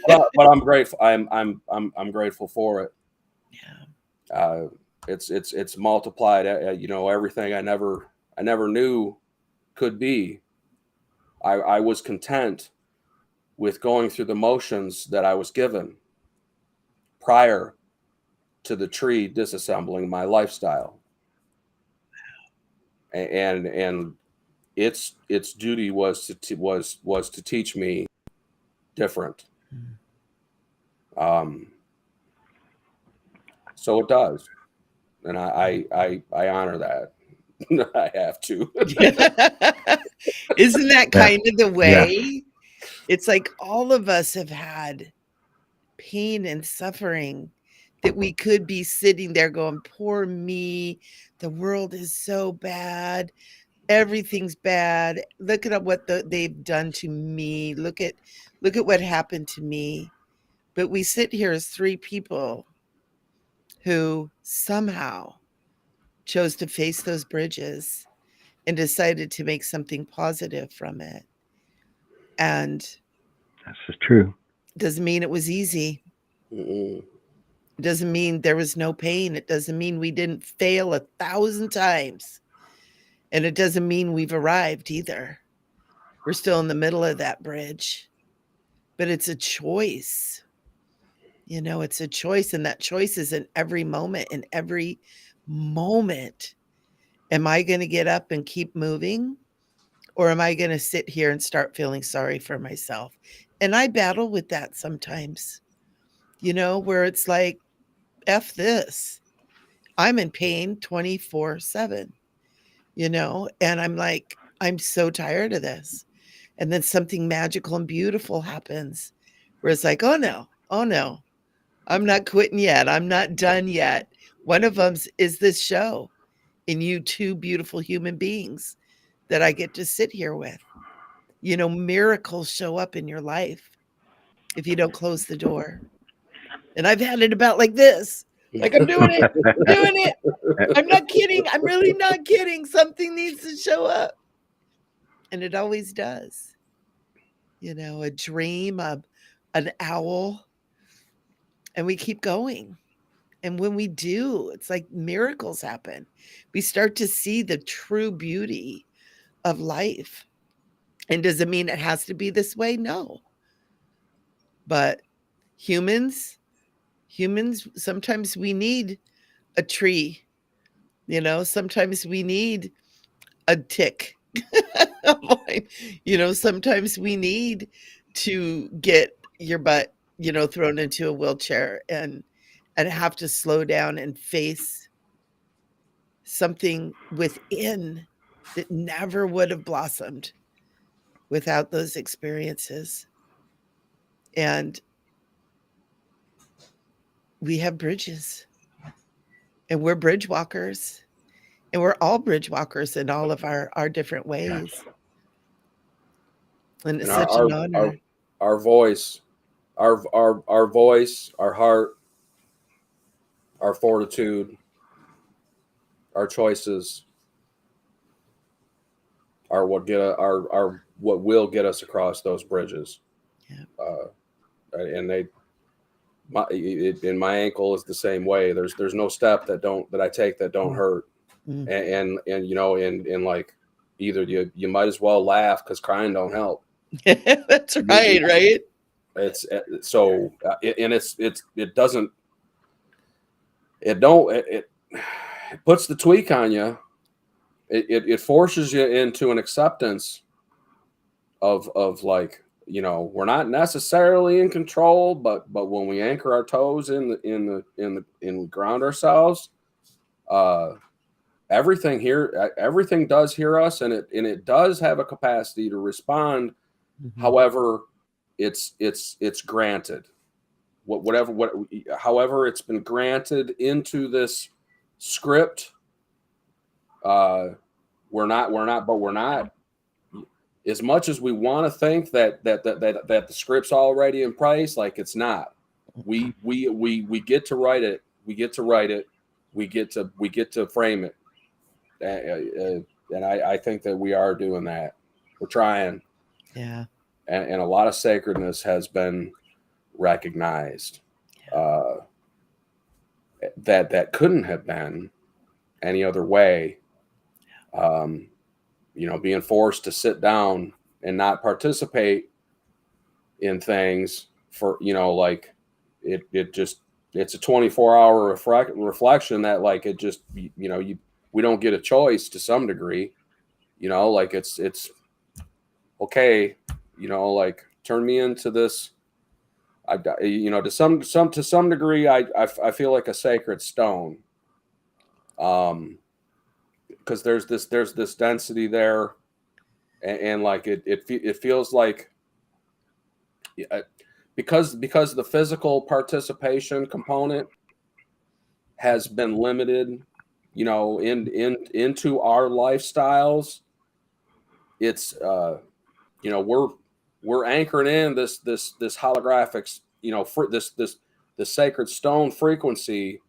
But I'm grateful. I'm grateful for it. Yeah. It's multiplied. Everything I never knew could be. I was content with going through the motions that I was given prior to the tree disassembling my lifestyle, and its duty was to teach me different. So it does, and I honor that. I have to. Isn't that Yeah. kind of the Yeah. way? It's like all of us have had pain and suffering that we could be sitting there going, poor me. The world is so bad. Everything's bad. Look at what they've done to me. Look at what happened to me. But we sit here as three people who somehow chose to face those bridges and decided to make something positive from it. And That's just true. doesn't mean it was easy. Mm-mm. It doesn't mean there was no pain. It doesn't mean we didn't fail 1,000 times. And it doesn't mean we've arrived either. We're still in the middle of that bridge. But it's a choice. It's a choice. And that choice is in every moment. In every moment. Am I going to get up and keep moving? Or am I going to sit here and start feeling sorry for myself? And I battle with that sometimes, where it's like, F this. I'm in pain 24/7, and I'm like, I'm so tired of this. And then something magical and beautiful happens where it's like, oh no, I'm not quitting yet. I'm not done yet. One of them is this show and you two beautiful human beings that I get to sit here with. Miracles show up in your life if you don't close the door. And I've had it about like this. Like I'm doing it, doing it. I'm not kidding. I'm really not kidding. Something needs to show up. And it always does. A dream, an owl. And we keep going. And when we do, it's like miracles happen. We start to see the true beauty of life. And does it mean it has to be this way? No. But humans, sometimes we need a tree. Sometimes we need a tick. Sometimes we need to get your butt, thrown into a wheelchair and have to slow down and face something within that never would have blossomed without those experiences. And we have bridges, and we're bridge walkers, and we're all bridge walkers in all of our different ways. And it's And such an honor. our voice, our voice, our heart, our fortitude, our choices are what will get us across those bridges. Yeah. And my ankle is the same way. There's no step that I take that don't hurt. Mm. And like either you might as well laugh because crying don't help. That's right. It's so it doesn't it don't it puts the tweak on you. It forces you into an acceptance of like, we're not necessarily in control, but when we anchor our toes in ground ourselves, everything does hear us, and it does have a capacity to respond. Mm-hmm. However, it's granted. However it's been granted into this script. We're not. As much as we want to think that the script's already in place, like it's not. We get to write it. We get to write it. We get to frame it. And I think that we are doing that. We're trying. Yeah. And a lot of sacredness has been recognized. that couldn't have been any other way. Being forced to sit down and not participate in things for, like it's a 24-hour reflection that, like, it just, we don't get a choice to some degree, like it's okay, like, turn me into this. To some degree, I feel like a sacred stone, because there's this density there, and like it feels like, because the physical participation component has been limited, into our lifestyles. It's we're anchoring in this holographic, this sacred stone frequency,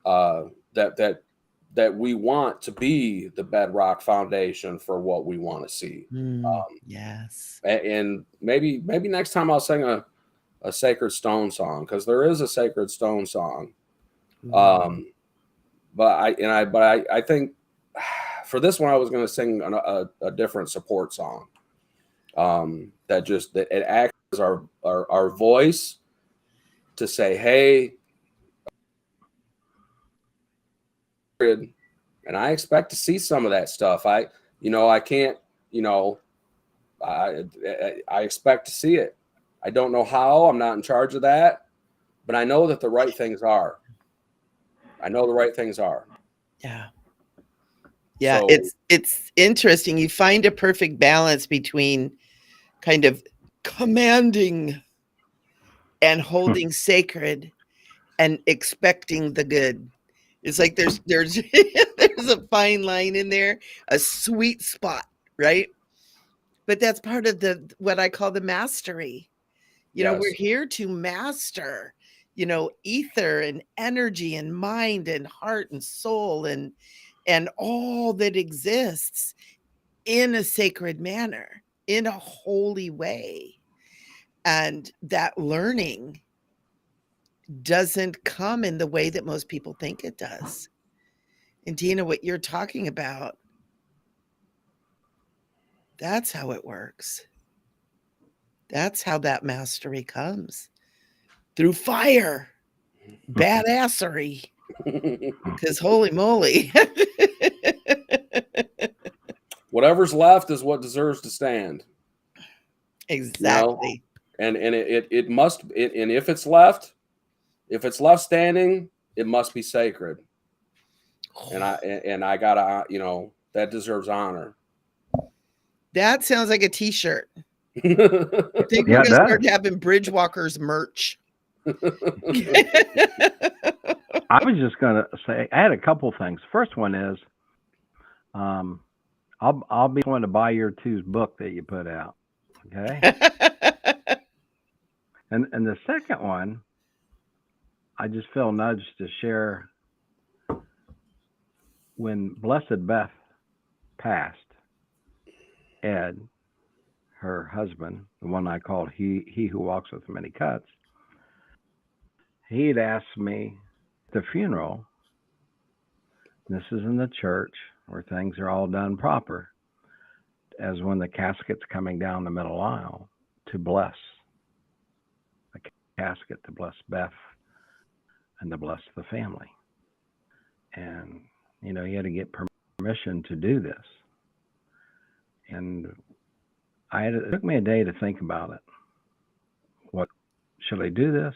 that we want to be the bedrock foundation for what we want to see. Yes. And maybe next time I'll sing a sacred stone song, because there is a sacred stone song. But I think for this one I was going to sing a different support song, that it acts as our voice to say, hey, and I expect to see some of that stuff. I can't, I expect to see it. I don't know how. I'm not in charge of that, but I know that the right things are. I know the right things are. Yeah. Yeah. So, it's interesting. You find a perfect balance between kind of commanding and holding sacred and expecting the good. It's like there's there's a fine line in there, a sweet spot, right? But that's part of what I call the mastery. yes. We're here to master, ether and energy and mind and heart and soul and all that exists in a sacred manner, in a holy way. And that learning doesn't come in the way that most people think it does. And Tina, what you're talking about, that's how it works. That's how that mastery comes. Through fire, badassery. Because holy moly. Whatever's left is what deserves to stand. Exactly. And it must, and if it's left standing, it must be sacred. And I gotta, that deserves honor. That sounds like a t-shirt. I think Yeah, we're it gonna does. start having Bridgewalkers merch. I was just going to say, I had a couple things. First one is, I'll be one to buy your Tues book that you put out. Okay. And the second one, I just feel nudged to share. When Blessed Beth passed, Ed, her husband, the one I called he who walks with many cuts, he'd asked me at the funeral, this is in the church where things are all done proper, as when the casket's coming down the middle aisle, to bless the casket, to bless Beth, and to bless the family. And, he had to get permission to do this. And it took me a day to think about it. What, should I do this?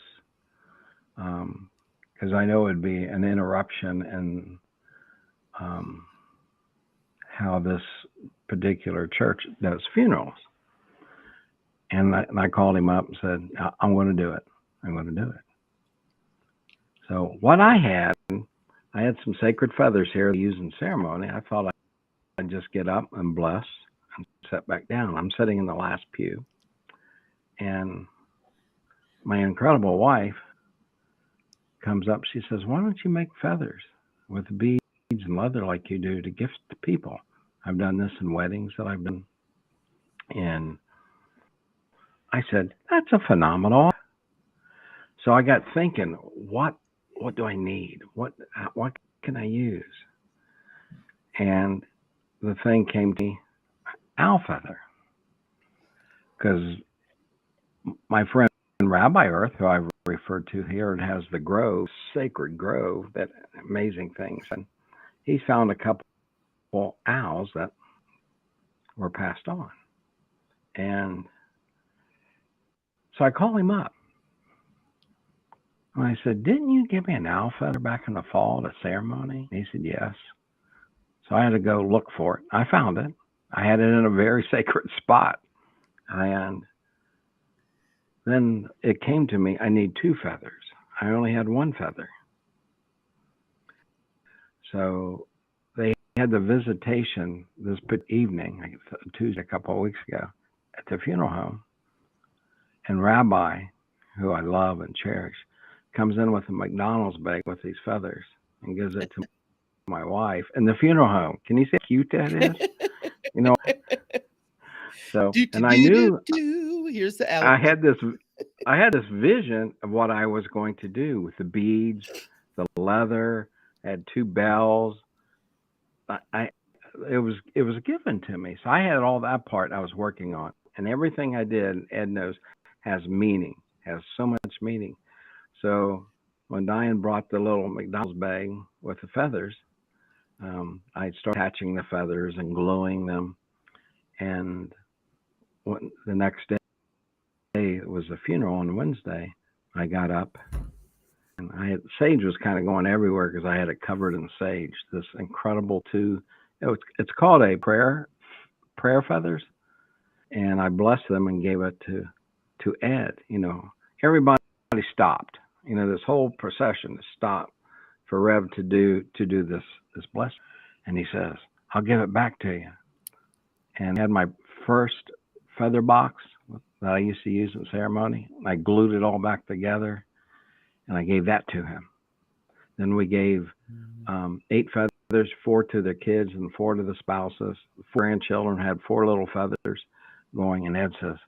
Because I know it'd be an interruption in how this particular church does funerals. And I called him up and said, I'm going to do it. I'm going to do it. So what I had some sacred feathers here to use in ceremony. I thought I'd just get up and bless and sit back down. I'm sitting in the last pew. And my incredible wife comes up. She says, why don't you make feathers with beads and leather like you do to gift to people? I've done this in weddings that I've done. And I said, that's a phenomenal. So I got thinking, what what do I need? What can I use? And the thing came to me, owl feather, because my friend Rabbi Earth, who I've referred to here, it has the grove, sacred grove, that amazing things, and he's found a couple owls that were passed on, and so I call him up. And I said, "Didn't you give me an owl feather back in the fall at a ceremony?" And he said, "Yes." So I had to go look for it. I found it. I had it in a very sacred spot. And then it came to me, I need 2 feathers. I only had 1 feather. So they had the visitation this evening, Tuesday, a couple of weeks ago, at the funeral home. And Rabbi, who I love and cherish, comes in with a McDonald's bag with these feathers and gives it to my wife in the funeral home. Can you see how cute that is? You know, so, and I knew Here's the I had this vision of what I was going to do with the beads, the leather, I had 2 bells. It was given to me. So I had all that part I was working on, and everything I did, Ed knows, has meaning, has so much meaning. So when Diane brought the little McDonald's bag with the feathers, I started attaching the feathers and gluing them. And the next day, it was the funeral on Wednesday. I got up, and sage was kind of going everywhere because I had it covered in sage. This incredible it's called a prayer feathers, and I blessed them and gave it to Ed. Everybody stopped. This whole procession stopped for Rev to do this blessing, and he says, "I'll give it back to you." And I had my first feather box that I used to use in ceremony. I glued it all back together, and I gave that to him. Then we gave 8 feathers, 4 to the kids and 4 to the spouses. 4 grandchildren had 4 little feathers going, and Ed says,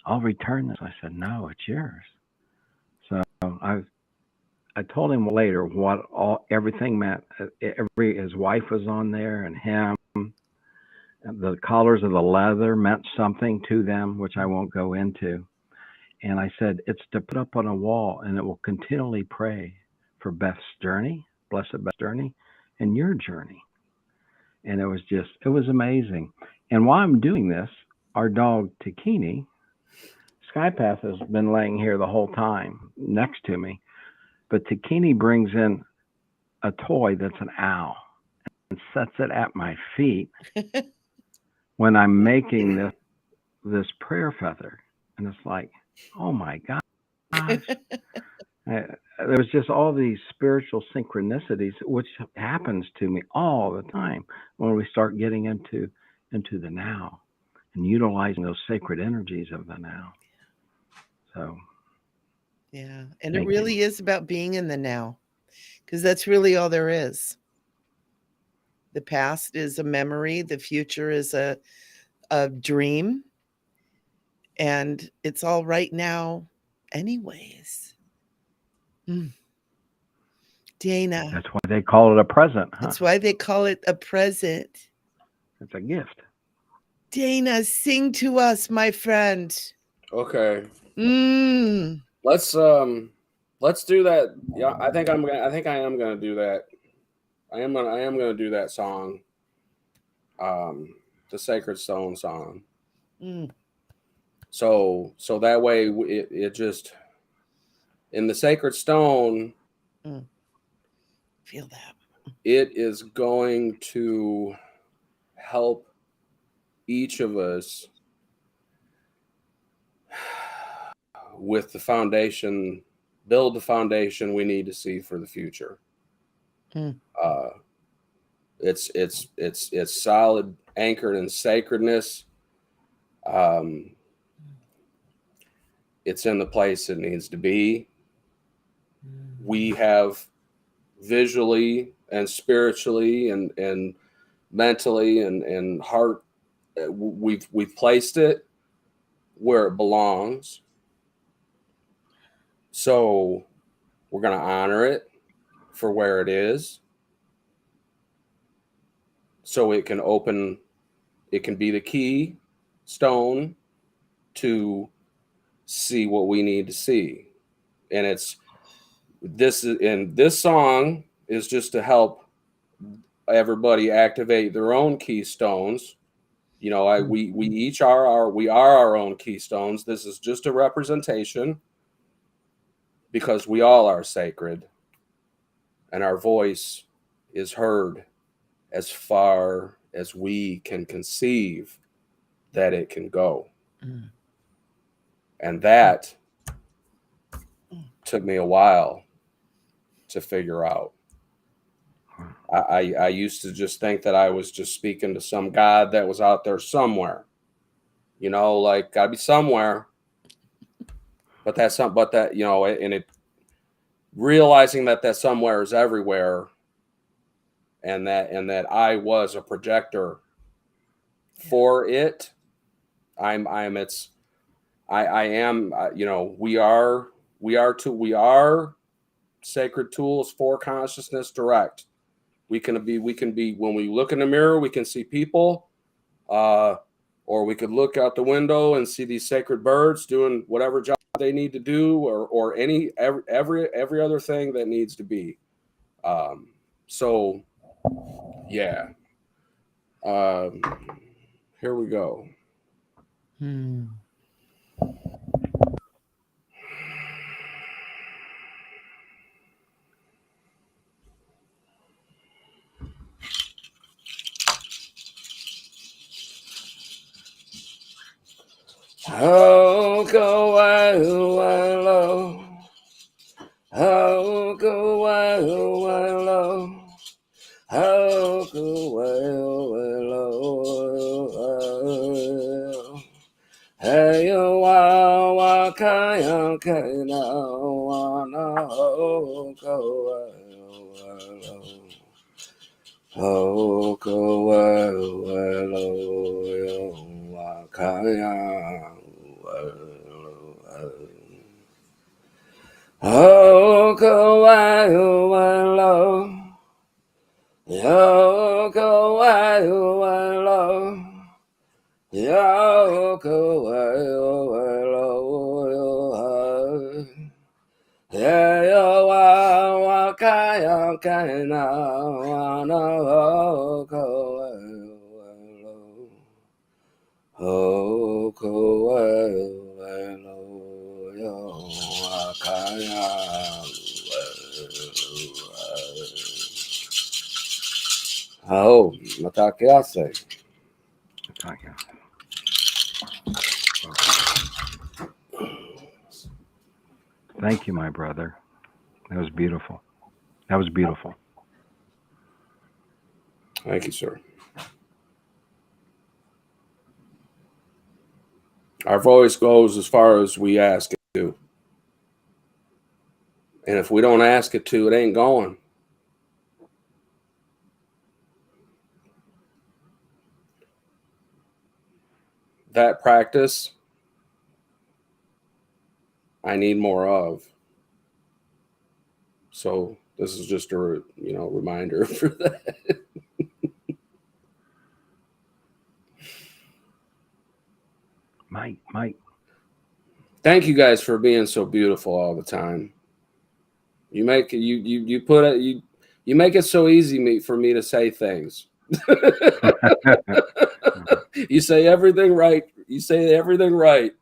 "I'll return this." I said, "No, it's yours." So I told him later what everything meant. His wife was on there, and him. The colors of the leather meant something to them, which I won't go into. And I said, it's to put up on a wall, and it will continually pray for Beth's journey, blessed Beth's journey, and your journey. And it was amazing. And while I'm doing this, our dog Takini, Skypath, has been laying here the whole time next to me. But Takini brings in a toy that's an owl and sets it at my feet when I'm making this prayer feather. And it's like, oh my gosh. There was just all these spiritual synchronicities, which happens to me all the time when we start getting into the now and utilizing those sacred energies of the now. So, yeah. And it really is about being in the now, because that's really all there is. The past is a memory. The future is a dream. And it's all right now anyways. Dana. That's why they call it a present, huh? That's why they call it a present. It's a gift. Dana, sing to us, my friend. Okay. Let's do that. Yeah, I think I am gonna do that. I am gonna do that song. The Sacred Stone song. So that way it just, in the Sacred Stone, feel that it is going to help each of us with the foundation, build the foundation we need to see for the future. It's solid, anchored in sacredness. It's in the place it needs to be. We have visually and spiritually and mentally and heart, we've placed it where it belongs. So we're going to honor it. for where it is, so it can open, it can be the key stone to see what we need to see. And this song is just to help everybody activate their own keystones. You know, we each are our own keystones. This is just a representation, because we all are sacred, and our voice is heard as far as we can conceive that it can go. Mm. And that took me a while to figure out. I used to just think that I was just speaking to some God that was out there somewhere, you know, like gotta be somewhere. But that's not, but that, you know, and it, realizing that that somewhere is everywhere, and that I was a projector for it. I am, you know, we are sacred tools for consciousness direct. We can be, when we look in the mirror, we can see people, or we could look out the window and see these sacred birds doing whatever job they need to do, or every other thing that needs to be. So yeah. Here we go. Hmm. Oh, go low. Oh, go low. Oh, go low. Hey, oh, wa kaya na wana. Oh, go low. Oh, go low. Wa kaya. Oh, go low. Yo, go low. Yo, go low. Yeah, yo, wa kaya na wana. Oh, go low. Oh, go low. Yo, wa kaya. Oh, matakiase. Thank you, my brother. That was beautiful. That was beautiful. Thank you, sir. Our voice goes as far as we ask it to. And if we don't ask it to, it ain't going. That practice, I need more of. So this is just a, reminder for that. Mike. Thank you guys for being so beautiful all the time. You make you put it, you make it so easy for me to say things. You say everything right. You say everything right.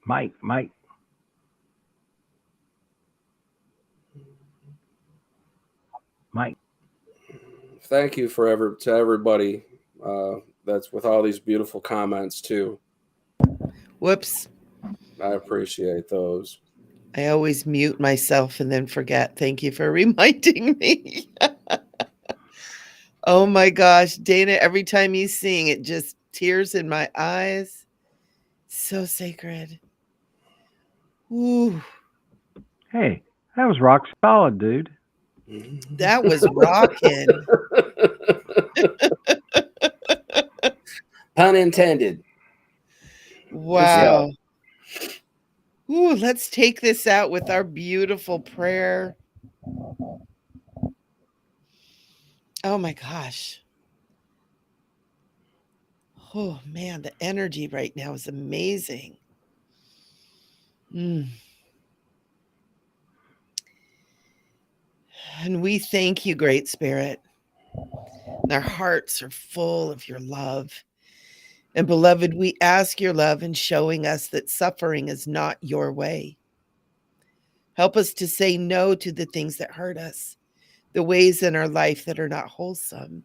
Mike. Thank you to everybody that's with all these beautiful comments too. Whoops. I appreciate those. I always mute myself and then forget. Thank you for reminding me. Oh my gosh, Dana, every time you sing, it just tears in my eyes. So sacred. Ooh. Hey, that was rock solid, dude. That was rocking. Pun intended. Wow. Ooh, let's take this out with our beautiful prayer. Oh my gosh. Oh man, the energy right now is amazing. Mm. And we thank you, Great Spirit. And our hearts are full of your love. And beloved, we ask your love in showing us that suffering is not your way. Help us to say no to the things that hurt us, the ways in our life that are not wholesome.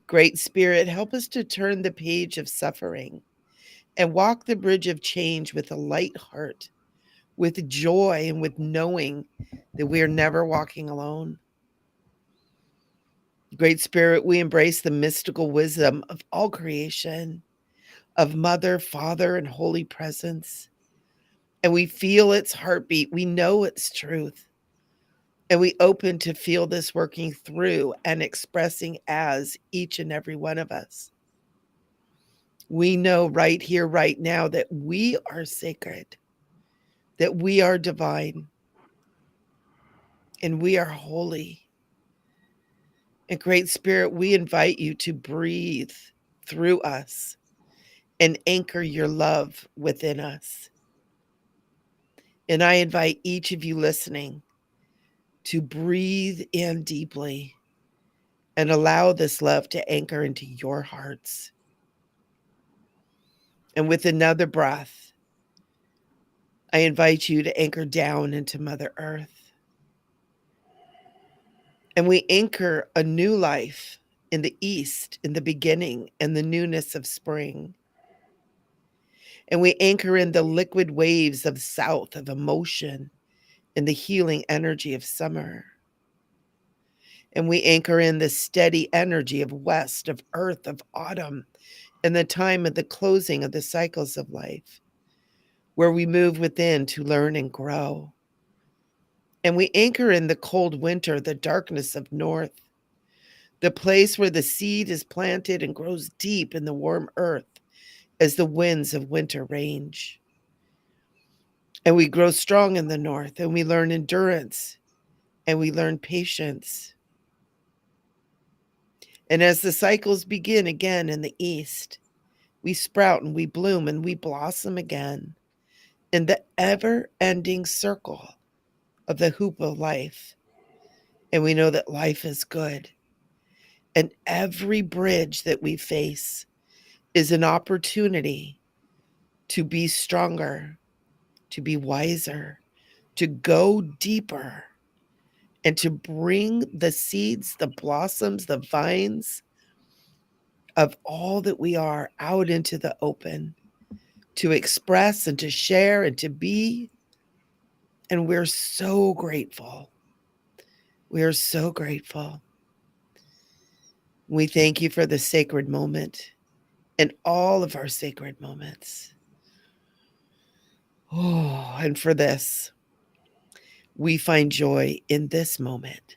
Great Spirit, help us to turn the page of suffering and walk the bridge of change with a light heart, with joy, and with knowing that we are never walking alone. Great Spirit, we embrace the mystical wisdom of all creation, of Mother, Father, and Holy Presence. And we feel its heartbeat. We know its truth. And we open to feel this working through and expressing as each and every one of us. We know right here, right now, that we are sacred, that we are divine, and we are holy. And Great Spirit, we invite you to breathe through us and anchor your love within us. And I invite each of you listening to breathe in deeply and allow this love to anchor into your hearts. And with another breath, I invite you to anchor down into Mother Earth. And we anchor a new life in the east, in the beginning and the newness of spring. And we anchor in the liquid waves of south, of emotion, and the healing energy of summer. And we anchor in the steady energy of west, of earth, of autumn, and the time of the closing of the cycles of life, where we move within to learn and grow. And we anchor in the cold winter, the darkness of north, the place where the seed is planted and grows deep in the warm earth as the winds of winter range. And we grow strong in the north, and we learn endurance, and we learn patience. And as the cycles begin again in the east, we sprout and we bloom and we blossom again in the ever ending circle of the hoop of life. And we know that life is good. And every bridge that we face is an opportunity to be stronger, to be wiser, to go deeper, and to bring the seeds, the blossoms, the vines of all that we are out into the open, to express and to share and to be. And we're so grateful. We are so grateful. We thank you for the sacred moment and all of our sacred moments. Oh, and for this, we find joy in this moment.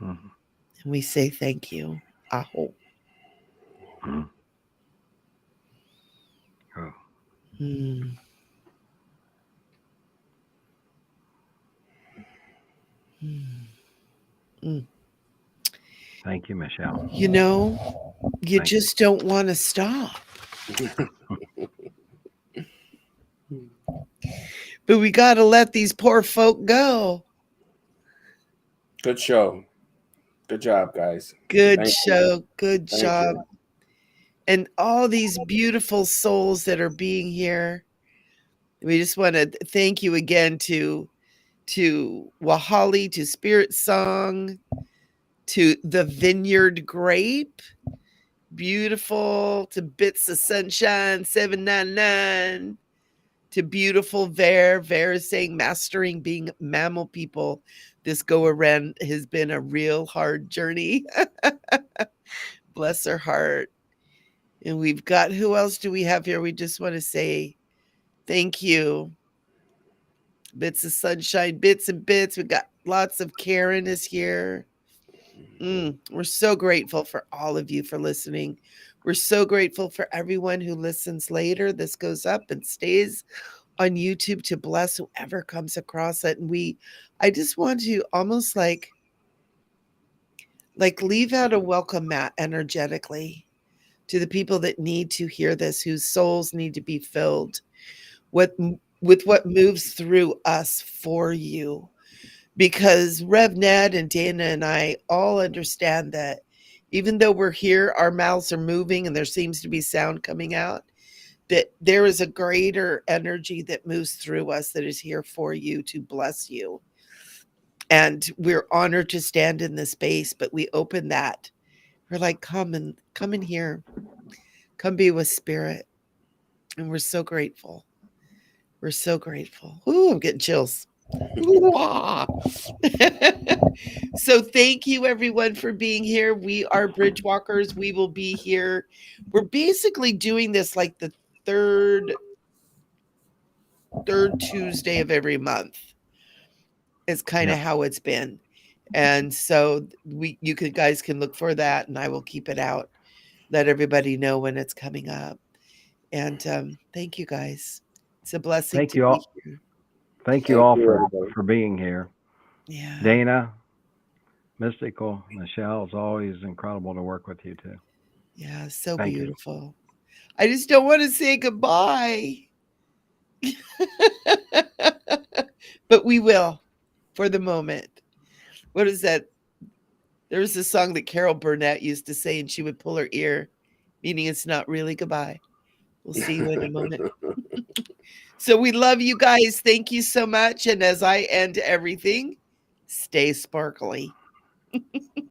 Mm-hmm. And we say thank you. Aho. Mm-hmm. Oh, Mm. Mm. Mm. thank you, Michelle. You know, you Thank you. just don't want to stop. But we got to let these poor folk go. Good show. Good job, guys. Good Thank you. show. Good Thank job. you. And all these beautiful souls that are being here. We just want to thank you again to Wahali, to Spirit Song, to the Vineyard Grape, beautiful, to Bits of Sunshine 799, to beautiful Ver is saying mastering being mammal people. This go around has been a real hard journey. Bless her heart. And we've got, who else do we have here? We just want to say thank you. Bits of Sunshine, Bits and Bits. We got lots of Karen is here. We're so grateful for all of you for listening. We're so grateful for everyone who listens later. This goes up and stays on YouTube to bless whoever comes across it. And I just want to almost like leave out a welcome mat energetically to the people that need to hear this, whose souls need to be filled with what moves through us for you. Because RevNed and Dana and I all understand that even though we're here, our mouths are moving and there seems to be sound coming out, that there is a greater energy that moves through us that is here for you to bless you. And we're honored to stand in this space, but we open that. We're like, come in here. Come be with spirit. And we're so grateful. We're so grateful. Ooh, I'm getting chills. So thank you everyone for being here. We are Bridgewalkers. We will be here. We're basically doing this like the third Tuesday of every month. Is kind of how it's been. And so you guys can look for that, and I will keep it out. Let everybody know when it's coming up. And thank you guys. It's a blessing Thank to you be all. here. Thank you all everybody. for being here. Yeah. Dana, Mystical, Michelle, it's always incredible to work with you too. Yeah, so Thank you. beautiful. I just don't want to say goodbye. But we will for the moment. What is that? There was a song that Carol Burnett used to say, and she would pull her ear, meaning it's not really goodbye. We'll see you in a moment. So we love you guys. Thank you so much. And as I end everything, stay sparkly.